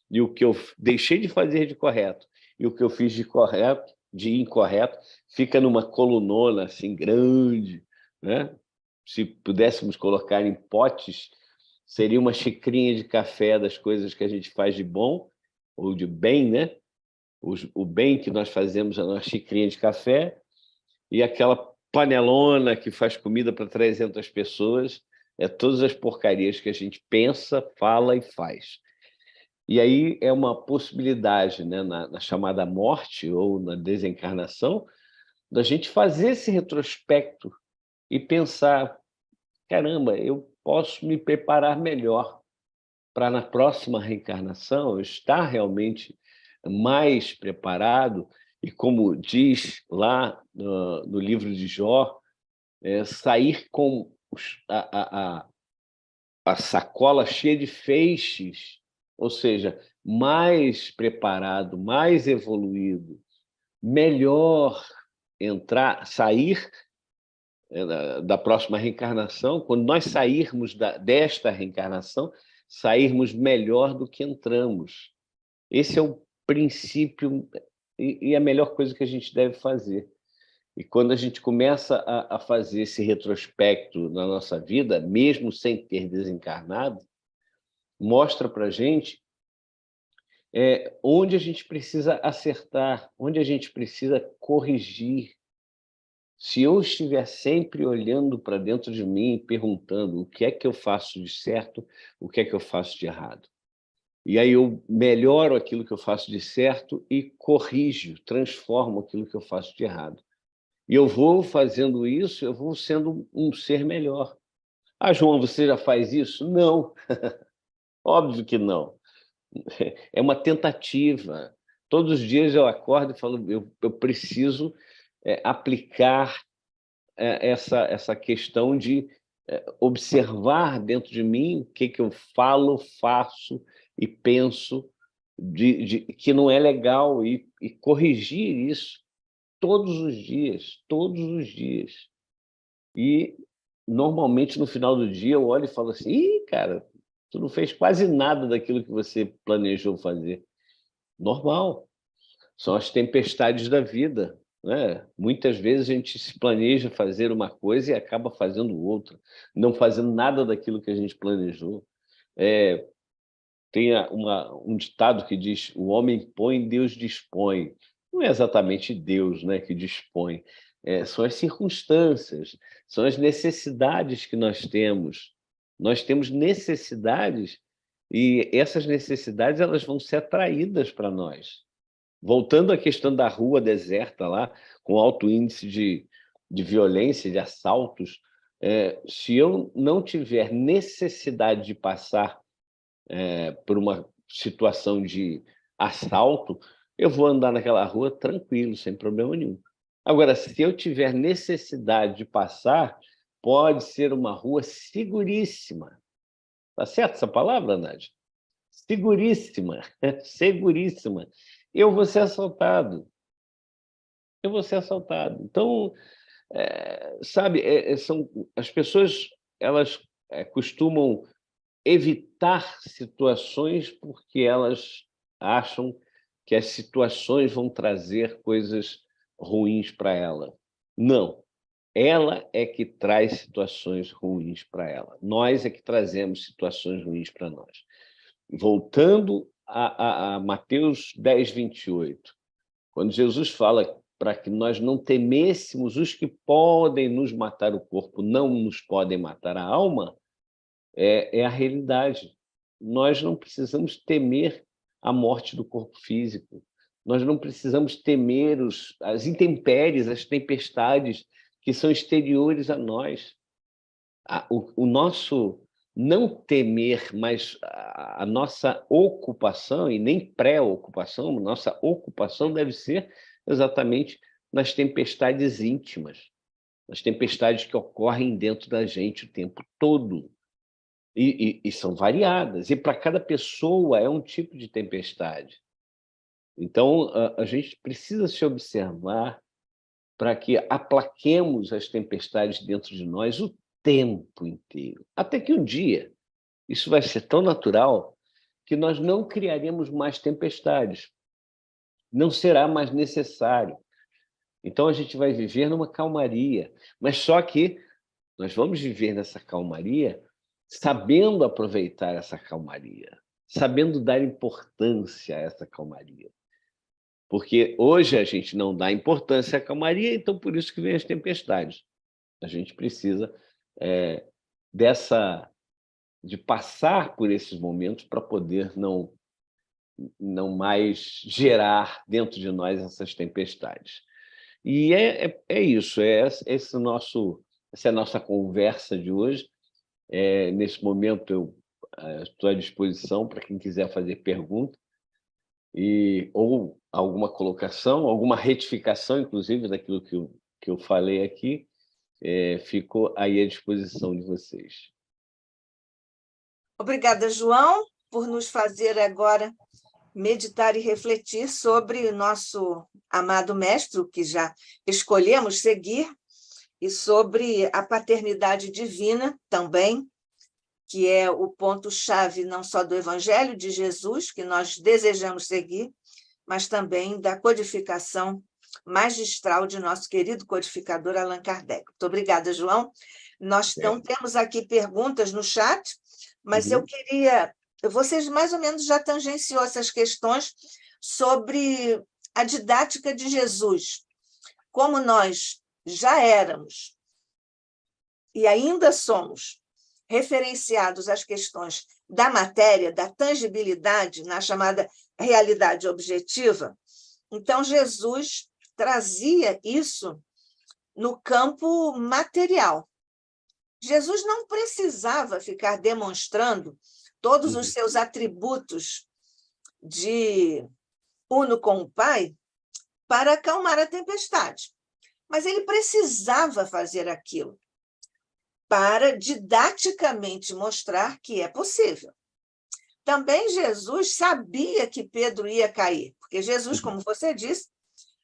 e o que eu deixei de fazer de correto e o que eu fiz de incorreto fica numa colunona assim grande, né? Se pudéssemos colocar em potes, seria uma xicrinha de café das coisas que a gente faz de bom ou de bem, né? O bem que nós fazemos na nossa xicrinha de café, e aquela panelona que faz comida para 300 pessoas, todas as porcarias que a gente pensa, fala e faz. E aí é uma possibilidade, né, na chamada morte ou na desencarnação, da gente fazer esse retrospecto e pensar: caramba, eu posso me preparar melhor para na próxima reencarnação eu estar realmente mais preparado e, como diz lá no livro de Jó, sair com a sacola cheia de feixes, ou seja, mais preparado, mais evoluído, melhor sair da próxima reencarnação, quando nós sairmos desta reencarnação, sairmos melhor do que entramos. Esse é o princípio e a melhor coisa que a gente deve fazer. E quando a gente começa a fazer esse retrospecto na nossa vida, mesmo sem ter desencarnado, mostra para a gente onde a gente precisa acertar, onde a gente precisa corrigir. Se eu estiver sempre olhando para dentro de mim e perguntando o que é que eu faço de certo, o que é que eu faço de errado, e aí eu melhoro aquilo que eu faço de certo e corrijo, transformo aquilo que eu faço de errado. E eu vou fazendo isso, eu vou sendo um ser melhor. Ah, João, você já faz isso? Não, óbvio que não. É uma tentativa. Todos os dias eu acordo e falo: eu preciso aplicar essa questão de observar dentro de mim o que eu falo, faço e penso que não é legal e corrigir isso todos os dias, todos os dias. E, normalmente, no final do dia, eu olho e falo assim: ih, cara, tu não fez quase nada daquilo que você planejou fazer. Normal. São as tempestades da vida, né? Muitas vezes a gente se planeja fazer uma coisa e acaba fazendo outra, não fazendo nada daquilo que a gente planejou. Tem um ditado que diz: o homem põe, Deus dispõe. Não é exatamente Deus, né, que dispõe, são as circunstâncias, são as necessidades que nós temos. Nós temos necessidades e essas necessidades elas vão ser atraídas para nós. Voltando à questão da rua deserta lá, com alto índice de violência, de assaltos, se eu não tiver necessidade de passar por uma situação de assalto, eu vou andar naquela rua tranquilo, sem problema nenhum. Agora, se eu tiver necessidade de passar, pode ser uma rua seguríssima. Tá certo essa palavra, Nádia? Seguríssima, seguríssima. Eu vou ser assaltado. Eu vou ser assaltado. Então, sabe, as pessoas elas costumam evitar situações porque elas acham que as situações vão trazer coisas ruins para ela. Não, ela é que traz situações ruins para ela. Nós é que trazemos situações ruins para nós. Voltando a Mateus 10, 28, quando Jesus fala para que nós não temêssemos os que podem nos matar o corpo, não nos podem matar a alma, é a realidade. Nós não precisamos temer a morte do corpo físico. Nós não precisamos temer as intempéries, as tempestades que são exteriores a nós. O nosso não temer, mas a nossa ocupação, e nem pré-ocupação, nossa ocupação deve ser exatamente nas tempestades íntimas, nas tempestades que ocorrem dentro da gente o tempo todo. E são variadas, e para cada pessoa é um tipo de tempestade. Então, a gente precisa se observar para que aplaquemos as tempestades dentro de nós o tempo inteiro. Até que um dia, isso vai ser tão natural que nós não criaremos mais tempestades. Não será mais necessário. Então, a gente vai viver numa calmaria. Mas só que nós vamos viver nessa calmaria sabendo aproveitar essa calmaria, sabendo dar importância a essa calmaria. Porque hoje a gente não dá importância à calmaria, então por isso que vem as tempestades. A gente precisa de passar por esses momentos para poder não mais gerar dentro de nós essas tempestades. E é isso, essa é a nossa conversa de hoje. Nesse momento, eu estou à disposição para quem quiser fazer pergunta, ou alguma colocação, alguma retificação, inclusive, daquilo que eu falei aqui, ficou aí à disposição de vocês. Obrigada, João, por nos fazer agora meditar e refletir sobre o nosso amado mestre, que já escolhemos seguir, e sobre a paternidade divina também, que é o ponto-chave não só do Evangelho de Jesus, que nós desejamos seguir, mas também da codificação magistral de nosso querido codificador Allan Kardec. Muito obrigada, João. Nós não temos aqui perguntas no chat, mas eu queria... Vocês mais ou menos já tangenciou essas questões sobre a didática de Jesus. Como nós já éramos e ainda somos referenciados às questões da matéria, da tangibilidade, na chamada realidade objetiva, então Jesus trazia isso no campo material. Jesus não precisava ficar demonstrando todos os seus atributos de uno com o Pai para acalmar a tempestade. Mas ele precisava fazer aquilo para didaticamente mostrar que é possível. Também Jesus sabia que Pedro ia cair, porque Jesus, como você disse,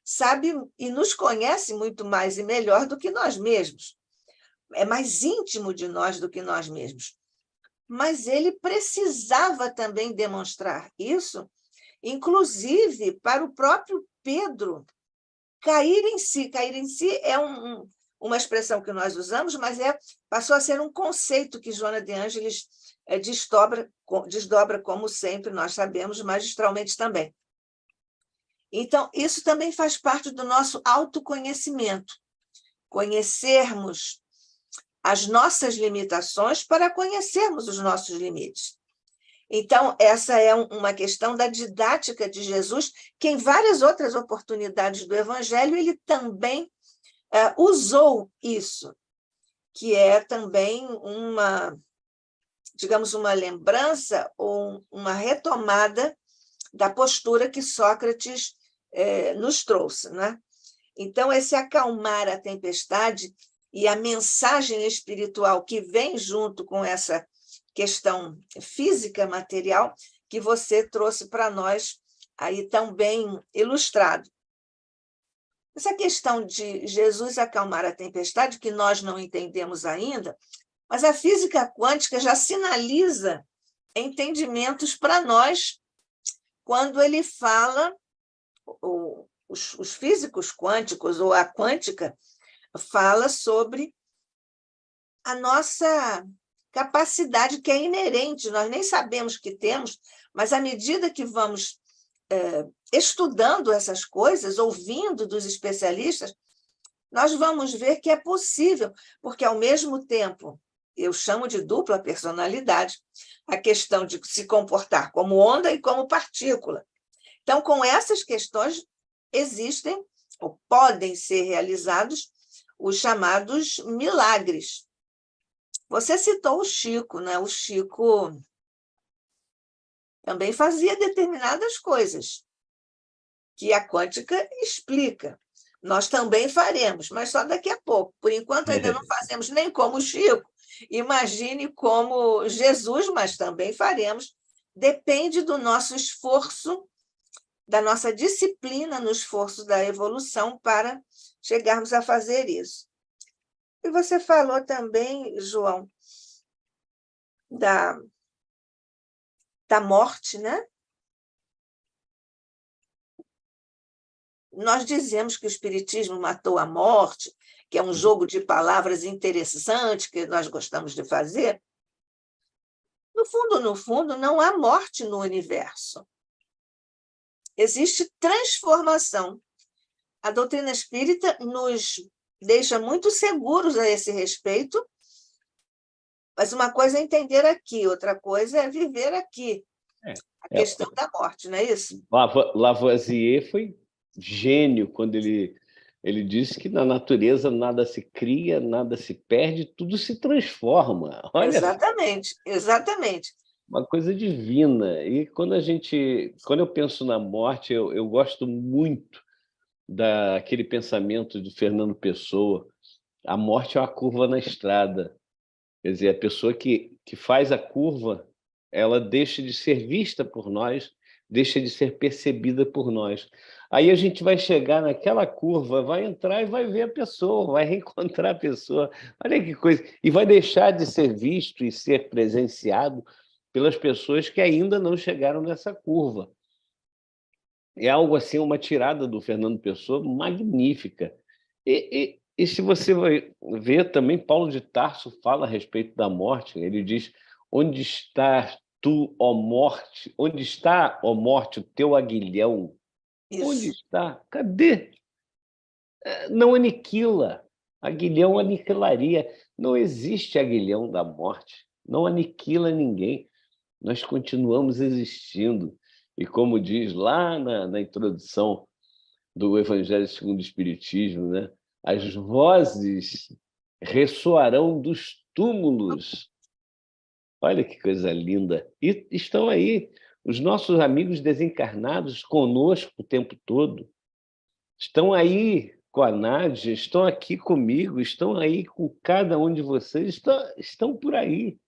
sabe e nos conhece muito mais e melhor do que nós mesmos. É mais íntimo de nós do que nós mesmos. Mas ele precisava também demonstrar isso, inclusive para o próprio Pedro cair em si. Cair em si é uma expressão que nós usamos, mas passou a ser um conceito que Joana de Ângeles desdobra, como sempre, nós sabemos, magistralmente também. Então, isso também faz parte do nosso autoconhecimento. Conhecermos as nossas limitações para conhecermos os nossos limites. Então, essa é uma questão da didática de Jesus, que em várias outras oportunidades do Evangelho ele também usou isso, que é também digamos, uma lembrança ou uma retomada da postura que Sócrates nos trouxe, né? Então, esse acalmar a tempestade e a mensagem espiritual que vem junto com essa questão física, material, que você trouxe para nós aí tão bem ilustrado. Essa questão de Jesus acalmar a tempestade, que nós não entendemos ainda, mas a física quântica já sinaliza entendimentos para nós quando ele fala, os físicos quânticos ou a quântica fala sobre a nossa capacidade que é inerente, nós nem sabemos que temos, mas à medida que vamos estudando essas coisas, ouvindo dos especialistas, nós vamos ver que é possível, porque, ao mesmo tempo, eu chamo de dupla personalidade, a questão de se comportar como onda e como partícula. Então, com essas questões, existem ou podem ser realizados os chamados milagres. Você citou o Chico, né? O Chico também fazia determinadas coisas que a quântica explica. Nós também faremos, mas só daqui a pouco. Por enquanto, ainda não fazemos nem como o Chico, imagine como Jesus, mas também faremos. Depende do nosso esforço, da nossa disciplina no esforço da evolução para chegarmos a fazer isso. E você falou também, João, da morte, né? Nós dizemos que o Espiritismo matou a morte, que é um jogo de palavras interessante que nós gostamos de fazer. No fundo, não há morte no universo. Existe transformação. A doutrina espírita nos deixa muito seguros a esse respeito, mas uma coisa é entender aqui, outra coisa é viver aqui. A questão da morte, não é isso? Lavoisier foi gênio quando ele disse que na natureza nada se cria, nada se perde, tudo se transforma. Olha, exatamente. Uma coisa divina. E quando eu penso na morte, eu gosto muito daquele pensamento de Fernando Pessoa. A morte é uma curva na estrada. Quer dizer, a pessoa que faz a curva, ela deixa de ser vista por nós, deixa de ser percebida por nós. Aí a gente vai chegar naquela curva, vai entrar e vai ver a pessoa, vai reencontrar a pessoa. Olha que coisa! E vai deixar de ser visto e ser presenciado pelas pessoas que ainda não chegaram nessa curva. É algo assim, uma tirada do Fernando Pessoa magnífica. E se você vai ver também, Paulo de Tarso fala a respeito da morte. Ele diz: onde está tu, ó morte? Onde está, ó morte, o teu aguilhão? Isso. Onde está? Cadê? Não aniquila. Aguilhão aniquilaria. Não existe aguilhão da morte. Não aniquila ninguém. Nós continuamos existindo. E como diz lá na introdução do Evangelho segundo o Espiritismo, né? As vozes ressoarão dos túmulos. Olha que coisa linda. E estão aí os nossos amigos desencarnados conosco o tempo todo. Estão aí com a Nádia, estão aqui comigo, estão aí com cada um de vocês, estão por aí.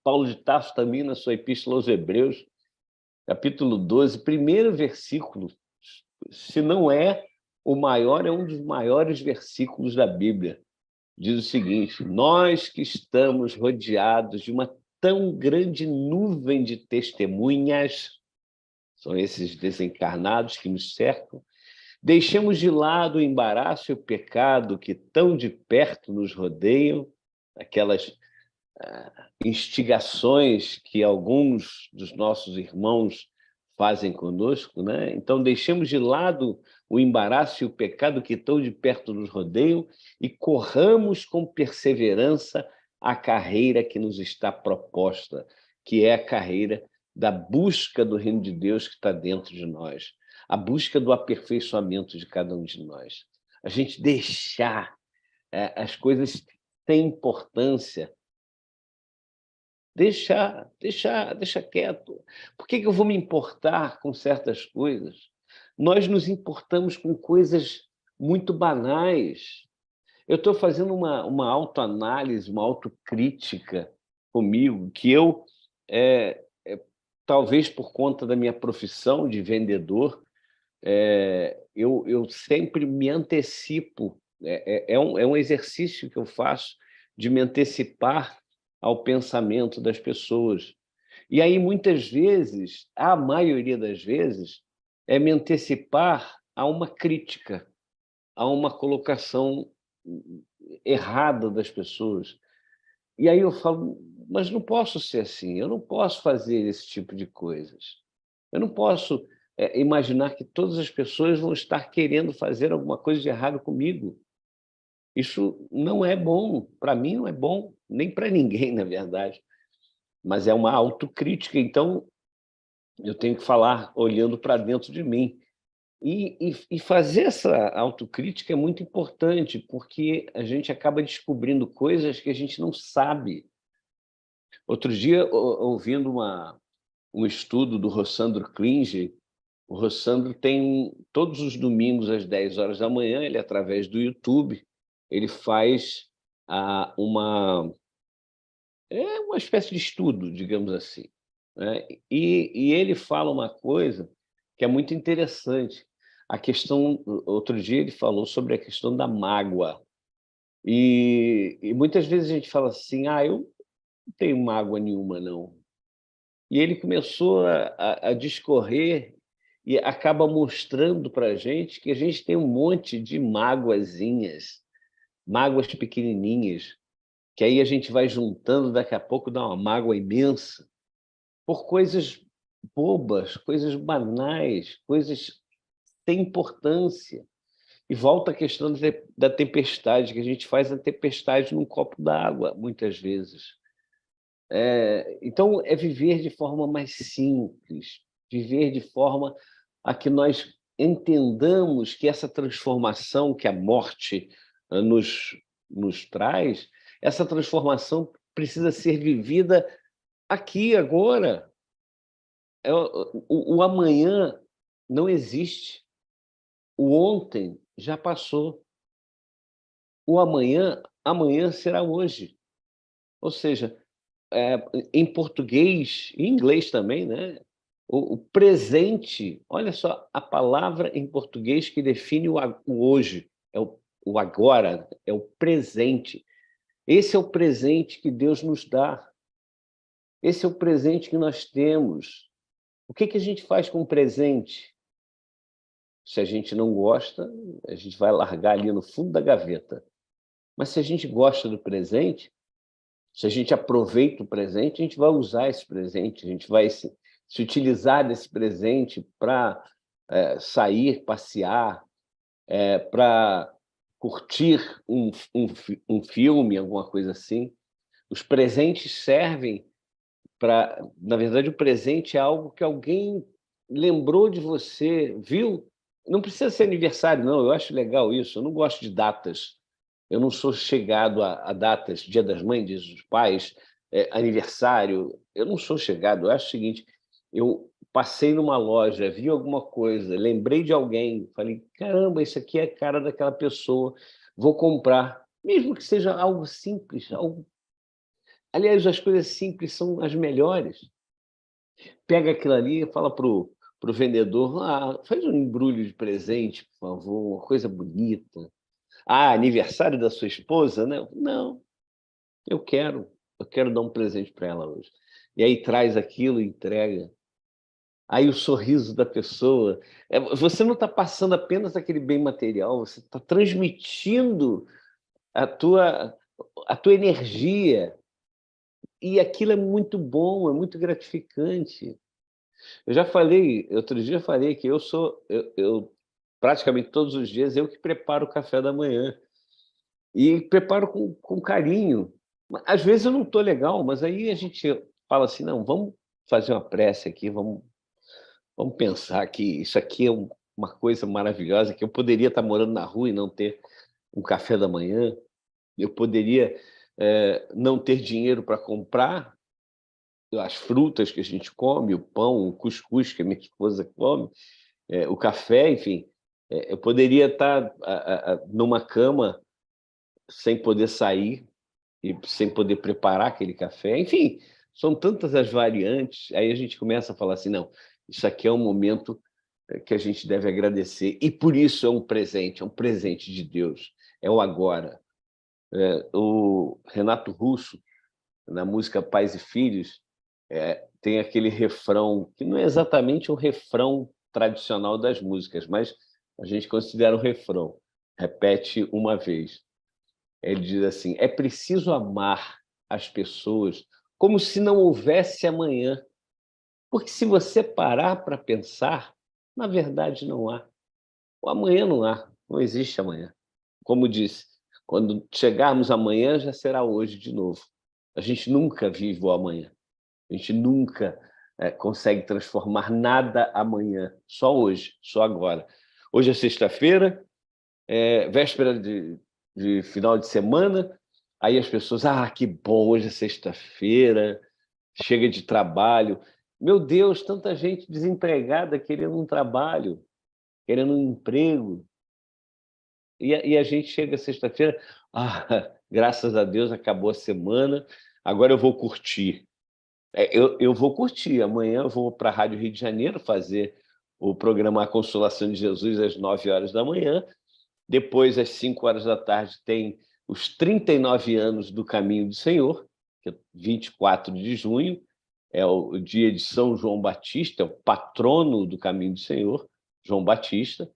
Paulo de Tarso também, na sua Epístola aos Hebreus, capítulo 12, primeiro versículo, se não é o maior, é um dos maiores versículos da Bíblia. Diz o seguinte: nós que estamos rodeados de uma tão grande nuvem de testemunhas, são esses desencarnados que nos cercam, Deixemos de lado o embaraço e o pecado que tão de perto nos rodeiam, aquelas instigações que alguns dos nossos irmãos fazem conosco, né? Então, deixemos de lado o embaraço e o pecado que tão de perto nos rodeiam e corramos com perseverança a carreira que nos está proposta, que é a carreira da busca do reino de Deus que está dentro de nós, a busca do aperfeiçoamento de cada um de nós. A gente deixar as coisas têm importância, deixa quieto. Por que eu vou me importar com certas coisas? Nós nos importamos com coisas muito banais. Eu estou fazendo uma autoanálise, uma autocrítica comigo, que eu, talvez por conta da minha profissão de vendedor, eu sempre me antecipo. É um exercício que eu faço de me antecipar ao pensamento das pessoas. E aí, muitas vezes, a maioria das vezes, é me antecipar a uma crítica, a uma colocação errada das pessoas. E aí eu falo, mas não posso ser assim, eu não posso fazer esse tipo de coisas. Eu não posso imaginar que todas as pessoas vão estar querendo fazer alguma coisa de errado comigo. Isso não é bom, para mim não é bom, nem para ninguém, na verdade. Mas é uma autocrítica, então eu tenho que falar olhando para dentro de mim. E fazer essa autocrítica é muito importante, porque a gente acaba descobrindo coisas que a gente não sabe. Outro dia, ouvindo um estudo do Rossandro Klinger, o Rossandro tem, todos os domingos, às 10 horas da manhã, ele, através do YouTube, ele faz uma espécie de estudo, digamos assim, né? E ele fala uma coisa que é muito interessante. A questão, outro dia ele falou sobre a questão da mágoa. E muitas vezes a gente fala assim, eu não tenho mágoa nenhuma, não. E ele começou a discorrer e acaba mostrando para a gente que a gente tem um monte de mágoazinhas, mágoas pequenininhas, que aí a gente vai juntando, daqui a pouco dá uma mágoa imensa, por coisas bobas, coisas banais, coisas sem importância. E volta a questão da tempestade, que a gente faz a tempestade num copo d'água, muitas vezes. Então, é viver de forma mais simples, viver de forma a que nós entendamos que essa transformação que a morte nos traz, essa transformação precisa ser vivida aqui, agora. O amanhã não existe. O ontem já passou. O amanhã será hoje. Ou seja, em português, em inglês também, né? O presente, olha só, a palavra em português que define o hoje, é o agora, é o presente. Esse é o presente que Deus nos dá. Esse é o presente que nós temos. O que a gente faz com o presente? Se a gente não gosta, a gente vai largar ali no fundo da gaveta. Mas se a gente gosta do presente, se a gente aproveita o presente, a gente vai usar esse presente, a gente vai se utilizar desse presente para sair, passear, para curtir um filme, alguma coisa assim. Os presentes servem para... Na verdade, o presente é algo que alguém lembrou de você, viu? Não precisa ser aniversário, não. Eu acho legal isso. Eu não gosto de datas. Eu não sou chegado a datas, Dia das Mães, Dia dos Pais, aniversário. Eu não sou chegado. Eu acho o seguinte, eu passei numa loja, vi alguma coisa, lembrei de alguém, falei, caramba, isso aqui é a cara daquela pessoa, vou comprar. Mesmo que seja algo simples, algo... Aliás, as coisas simples são as melhores. Pega aquilo ali e fala pro vendedor, faz um embrulho de presente, por favor, uma coisa bonita. Aniversário da sua esposa, né? Não, eu quero dar um presente para ela hoje. E aí traz aquilo e entrega. aí o sorriso da pessoa. Você não está passando apenas aquele bem material, você está transmitindo a tua energia, e aquilo é muito bom, é muito gratificante. Eu já falei, outro dia falei que eu praticamente todos os dias eu que preparo o café da manhã, e preparo com carinho. Às vezes eu não estou legal, mas aí a gente fala assim, não, vamos fazer uma prece aqui, vamos pensar que isso aqui é uma coisa maravilhosa, que eu poderia estar morando na rua e não ter um café da manhã, eu poderia não ter dinheiro para comprar as frutas que a gente come, o pão, o cuscuz que a minha esposa come, o café, enfim. Eu poderia estar numa cama sem poder sair e sem poder preparar aquele café. Enfim, são tantas as variantes. Aí a gente começa a falar assim, não, isso aqui é um momento que a gente deve agradecer. E por isso é um presente de Deus. É o agora. O Renato Russo, na música Pais e Filhos, tem aquele refrão, que não é exatamente um refrão tradicional das músicas, mas a gente considera um refrão. Repete uma vez. Ele diz assim, é preciso amar as pessoas como se não houvesse amanhã, porque se você parar para pensar, na verdade não há. O amanhã não há, não existe amanhã. Como disse, quando chegarmos amanhã, já será hoje de novo. A gente nunca vive o amanhã. A gente nunca consegue transformar nada amanhã. Só hoje, só agora. Hoje é sexta-feira, véspera de final de semana, aí as pessoas, que bom, hoje é sexta-feira, chega de trabalho. Meu Deus, tanta gente desempregada querendo um trabalho, querendo um emprego. E a gente chega sexta-feira, graças a Deus acabou a semana, agora eu vou curtir. Eu vou curtir, amanhã eu vou para a Rádio Rio de Janeiro fazer o programa A Consolação de Jesus às 9 horas da manhã, depois às 5 horas da tarde tem os 39 anos do Caminho do Senhor, que é 24 de junho, é o dia de São João Batista, é o patrono do Caminho do Senhor, João Batista.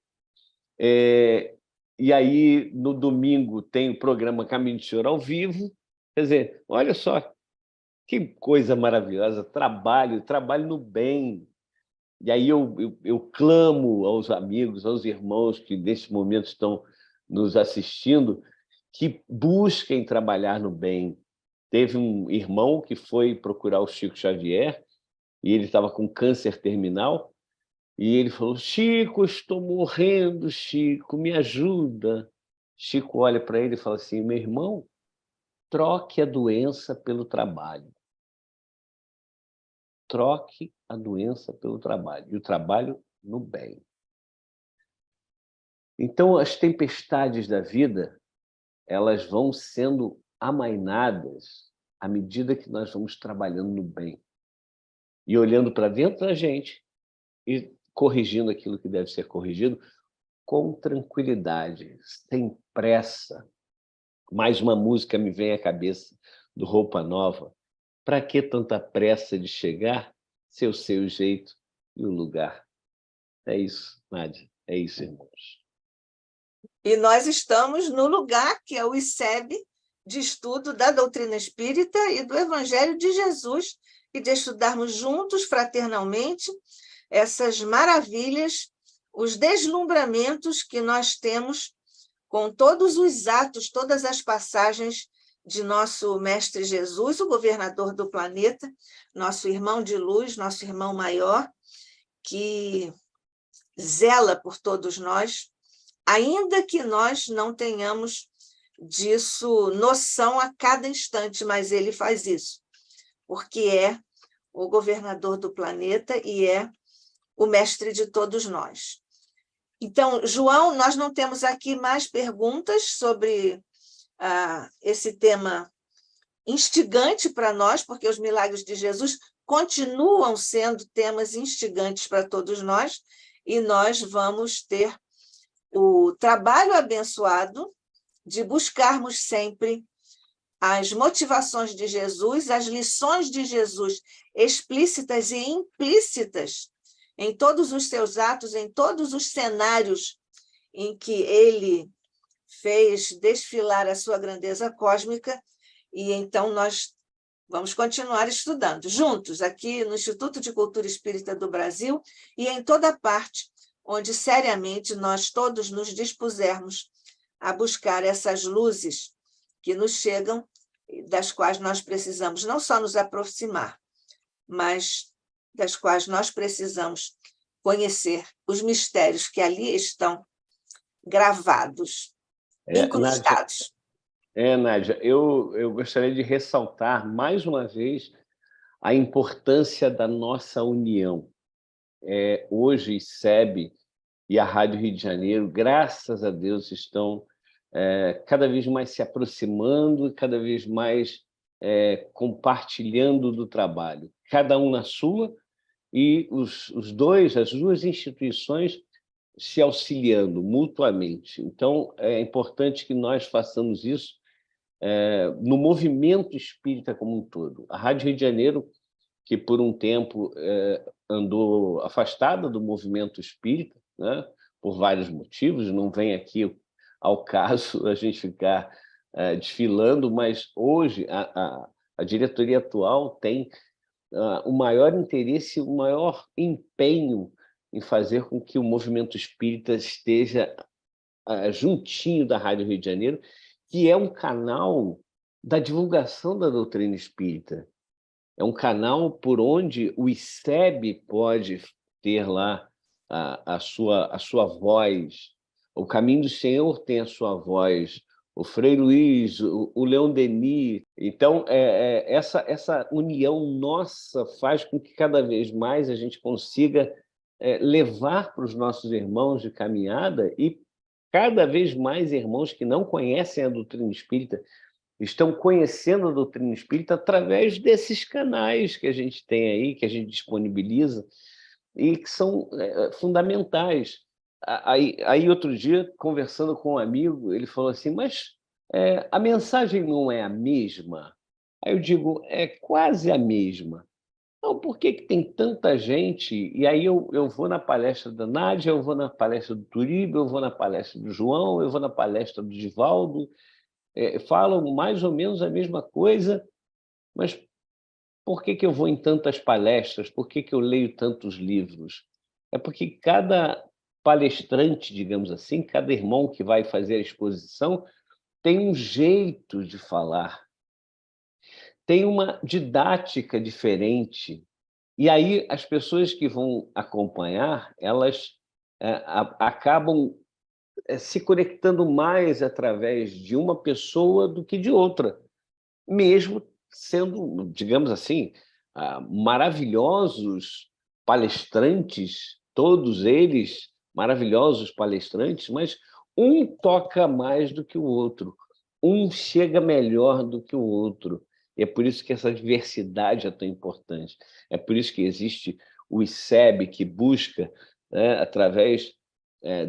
E aí, no domingo, tem o programa Caminho do Senhor ao vivo. Quer dizer, olha só, que coisa maravilhosa, trabalho no bem. E aí eu clamo aos amigos, aos irmãos que nesse momento estão nos assistindo, que busquem trabalhar no bem. Teve um irmão que foi procurar o Chico Xavier, e ele estava com câncer terminal, e ele falou, Chico, estou morrendo, Chico, me ajuda. Chico olha para ele e fala assim, meu irmão, troque a doença pelo trabalho. Troque a doença pelo trabalho, e o trabalho no bem. Então, as tempestades da vida, elas vão sendo amainadas à medida que nós vamos trabalhando no bem e olhando para dentro da gente e corrigindo aquilo que deve ser corrigido com tranquilidade, sem pressa. Mais uma música me vem à cabeça, do Roupa Nova. Para que tanta pressa de chegar, se eu sei o jeito e o lugar? É isso, Nádia. É isso, irmãos. E nós estamos no lugar que é o ICEB, de estudo da doutrina espírita e do Evangelho de Jesus, e de estudarmos juntos, fraternalmente, essas maravilhas, os deslumbramentos que nós temos com todos os atos, todas as passagens de nosso Mestre Jesus, o governador do planeta, nosso irmão de luz, nosso irmão maior, que zela por todos nós, ainda que nós não tenhamos disso noção a cada instante, mas ele faz isso, porque é o governador do planeta e é o mestre de todos nós. Então, João, nós não temos aqui mais perguntas sobre esse tema instigante para nós, porque os milagres de Jesus continuam sendo temas instigantes para todos nós, e nós vamos ter o trabalho abençoado de buscarmos sempre as motivações de Jesus, as lições de Jesus explícitas e implícitas em todos os seus atos, em todos os cenários em que ele fez desfilar a sua grandeza cósmica, e então nós vamos continuar estudando juntos aqui no Instituto de Cultura Espírita do Brasil e em toda parte onde seriamente nós todos nos dispusermos a buscar essas luzes que nos chegam, das quais nós precisamos não só nos aproximar, mas das quais nós precisamos conhecer os mistérios que ali estão gravados, incrustados. Nádia, eu gostaria de ressaltar mais uma vez a importância da nossa união. Hoje, ICEB e a Rádio Rio de Janeiro, graças a Deus, estão cada vez mais se aproximando e cada vez mais compartilhando do trabalho, cada um na sua, e as duas instituições se auxiliando mutuamente. Então, é importante que nós façamos isso no movimento espírita como um todo. A Rádio Rio de Janeiro, que por um tempo andou afastada do movimento espírita, né, por vários motivos, não vem aqui ao caso a gente ficar desfilando, mas hoje a diretoria atual tem o maior interesse, o maior empenho em fazer com que o movimento espírita esteja juntinho da Rádio Rio de Janeiro, que é um canal da divulgação da doutrina espírita. É um canal por onde o ICEB pode ter lá a sua voz. O Caminho do Senhor tem a sua voz, o Frei Luiz, o Leon Denis. Então, essa união nossa faz com que cada vez mais a gente consiga levar para os nossos irmãos de caminhada, e cada vez mais irmãos que não conhecem a doutrina espírita estão conhecendo a doutrina espírita através desses canais que a gente tem aí, que a gente disponibiliza, e que são fundamentais. Aí, outro dia, conversando com um amigo, ele falou assim, mas a mensagem não é a mesma? Aí eu digo, é quase a mesma. Não, por que tem tanta gente? E aí eu vou na palestra da Nádia, eu vou na palestra do Turiba, eu vou na palestra do João, eu vou na palestra do Divaldo, falam mais ou menos a mesma coisa, mas por que eu vou em tantas palestras? Por que eu leio tantos livros? É porque cada palestrante, digamos assim, cada irmão que vai fazer a exposição tem um jeito de falar, tem uma didática diferente. E aí as pessoas que vão acompanhar, elas acabam se conectando mais através de uma pessoa do que de outra, mesmo sendo, digamos assim, maravilhosos palestrantes, todos eles maravilhosos palestrantes, mas um toca mais do que o outro, um chega melhor do que o outro. E é por isso que essa diversidade é tão importante. É por isso que existe o ICEB, que busca, através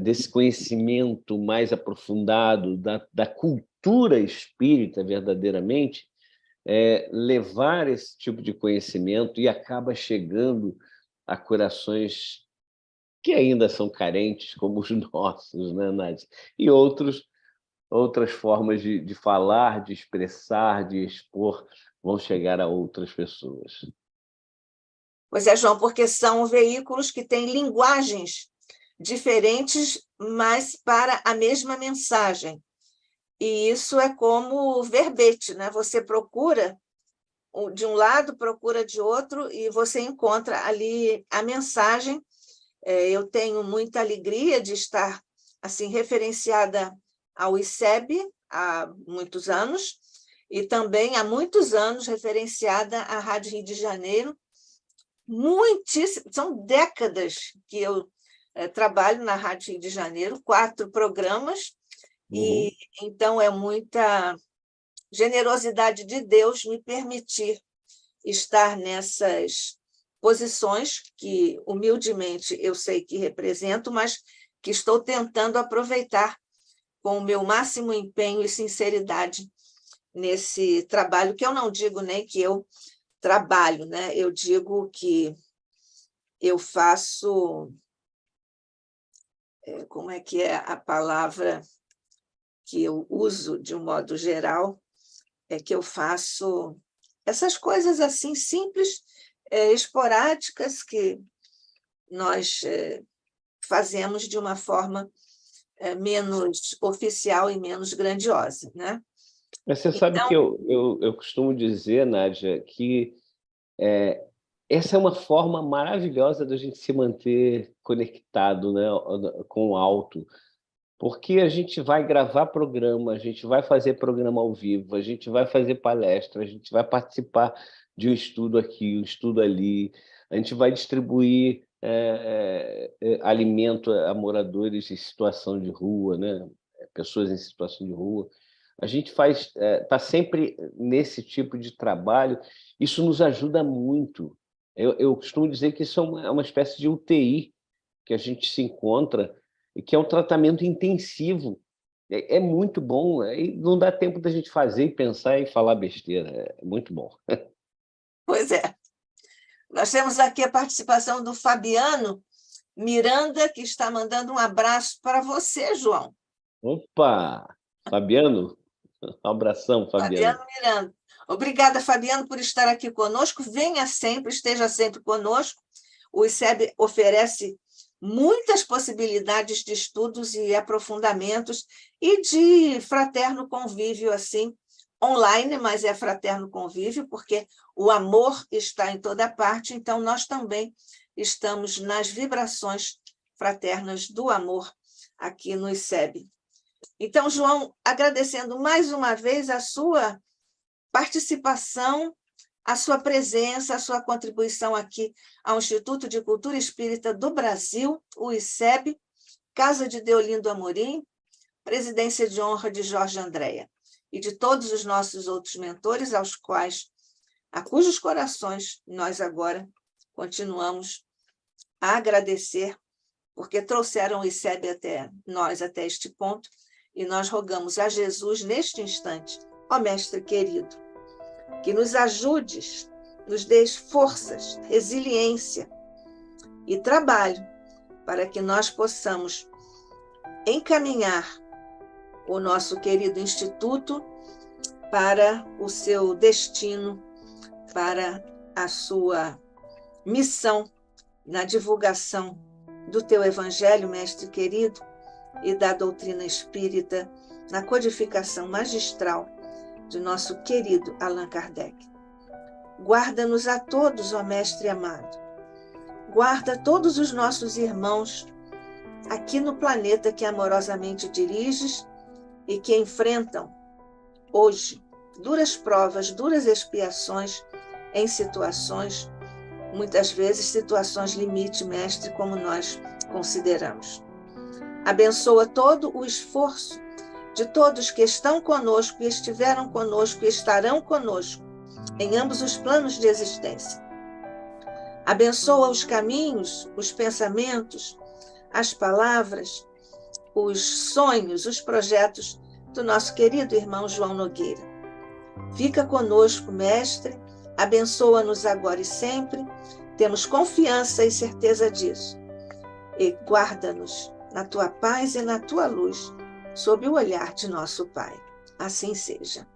desse conhecimento mais aprofundado da cultura espírita, verdadeiramente, levar esse tipo de conhecimento, e acaba chegando a corações que ainda são carentes, como os nossos, né, Nádia? E outras formas de falar, de expressar, de expor, vão chegar a outras pessoas. Pois é, João, porque são veículos que têm linguagens diferentes, mas para a mesma mensagem. E isso é como verbete, né? Você procura de um lado, procura de outro, e você encontra ali a mensagem. Eu tenho muita alegria de estar assim referenciada ao ICEB há muitos anos, e também há muitos anos referenciada à Rádio Rio de Janeiro. São décadas que eu trabalho na Rádio Rio de Janeiro, 4 programas, e então é muita generosidade de Deus me permitir estar nessas posições que, humildemente, eu sei que represento, mas que estou tentando aproveitar com o meu máximo empenho e sinceridade nesse trabalho, que eu não digo nem que eu trabalho, né? Eu digo que eu faço, como é que é a palavra que eu uso de um modo geral, é que eu faço essas coisas assim simples, esporádicas, que nós fazemos de uma forma menos oficial e menos grandiosa, né? Mas você sabe que eu costumo dizer, Nádia, que essa é uma forma maravilhosa da gente se manter conectado, né, com o alto, porque a gente vai gravar programa, a gente vai fazer programa ao vivo, a gente vai fazer palestra, a gente vai participar de um estudo aqui, um estudo ali, a gente vai distribuir alimento a moradores em situação de rua, né? Pessoas em situação de rua. A gente está sempre nesse tipo de trabalho, isso nos ajuda muito. Eu costumo dizer que isso é uma espécie de UTI que a gente se encontra e que é um tratamento intensivo. É muito bom, e não dá tempo da gente fazer e pensar e falar besteira. É muito bom. Pois é. Nós temos aqui a participação do Fabiano Miranda, que está mandando um abraço para você, João. Opa! Fabiano? Um abração, Fabiano. Fabiano Miranda. Obrigada, Fabiano, por estar aqui conosco. Venha sempre, esteja sempre conosco. O ICEB oferece muitas possibilidades de estudos e aprofundamentos e de fraterno convívio, assim, online, mas é fraterno convívio, porque o amor está em toda parte, então nós também estamos nas vibrações fraternas do amor aqui no ICEB. Então, João, agradecendo mais uma vez a sua participação, a sua presença, a sua contribuição aqui ao Instituto de Cultura Espírita do Brasil, o ICEB, Casa de Deolindo Amorim, presidência de honra de Jorge Andréa, e de todos os nossos outros mentores, a cujos corações nós agora continuamos a agradecer, porque trouxeram o ICEB até nós, até este ponto, e nós rogamos a Jesus, neste instante, ó Mestre querido, que nos ajudes, nos dês forças, resiliência e trabalho para que nós possamos encaminhar o nosso querido Instituto para o seu destino, para a sua missão na divulgação do teu Evangelho, Mestre querido, e da doutrina espírita, na codificação magistral de nosso querido Allan Kardec. Guarda-nos a todos, ó Mestre amado. Guarda todos os nossos irmãos aqui no planeta que amorosamente diriges e que enfrentam hoje duras provas, duras expiações em situações, muitas vezes situações limite, Mestre, como nós consideramos. Abençoa todo o esforço de todos que estão conosco e estiveram conosco e estarão conosco em ambos os planos de existência. Abençoa os caminhos, os pensamentos, as palavras, os sonhos, os projetos do nosso querido irmão João Nogueira. Fica conosco, Mestre, abençoa-nos agora e sempre, temos confiança e certeza disso. E guarda-nos na tua paz e na tua luz, sob o olhar de nosso Pai. Assim seja.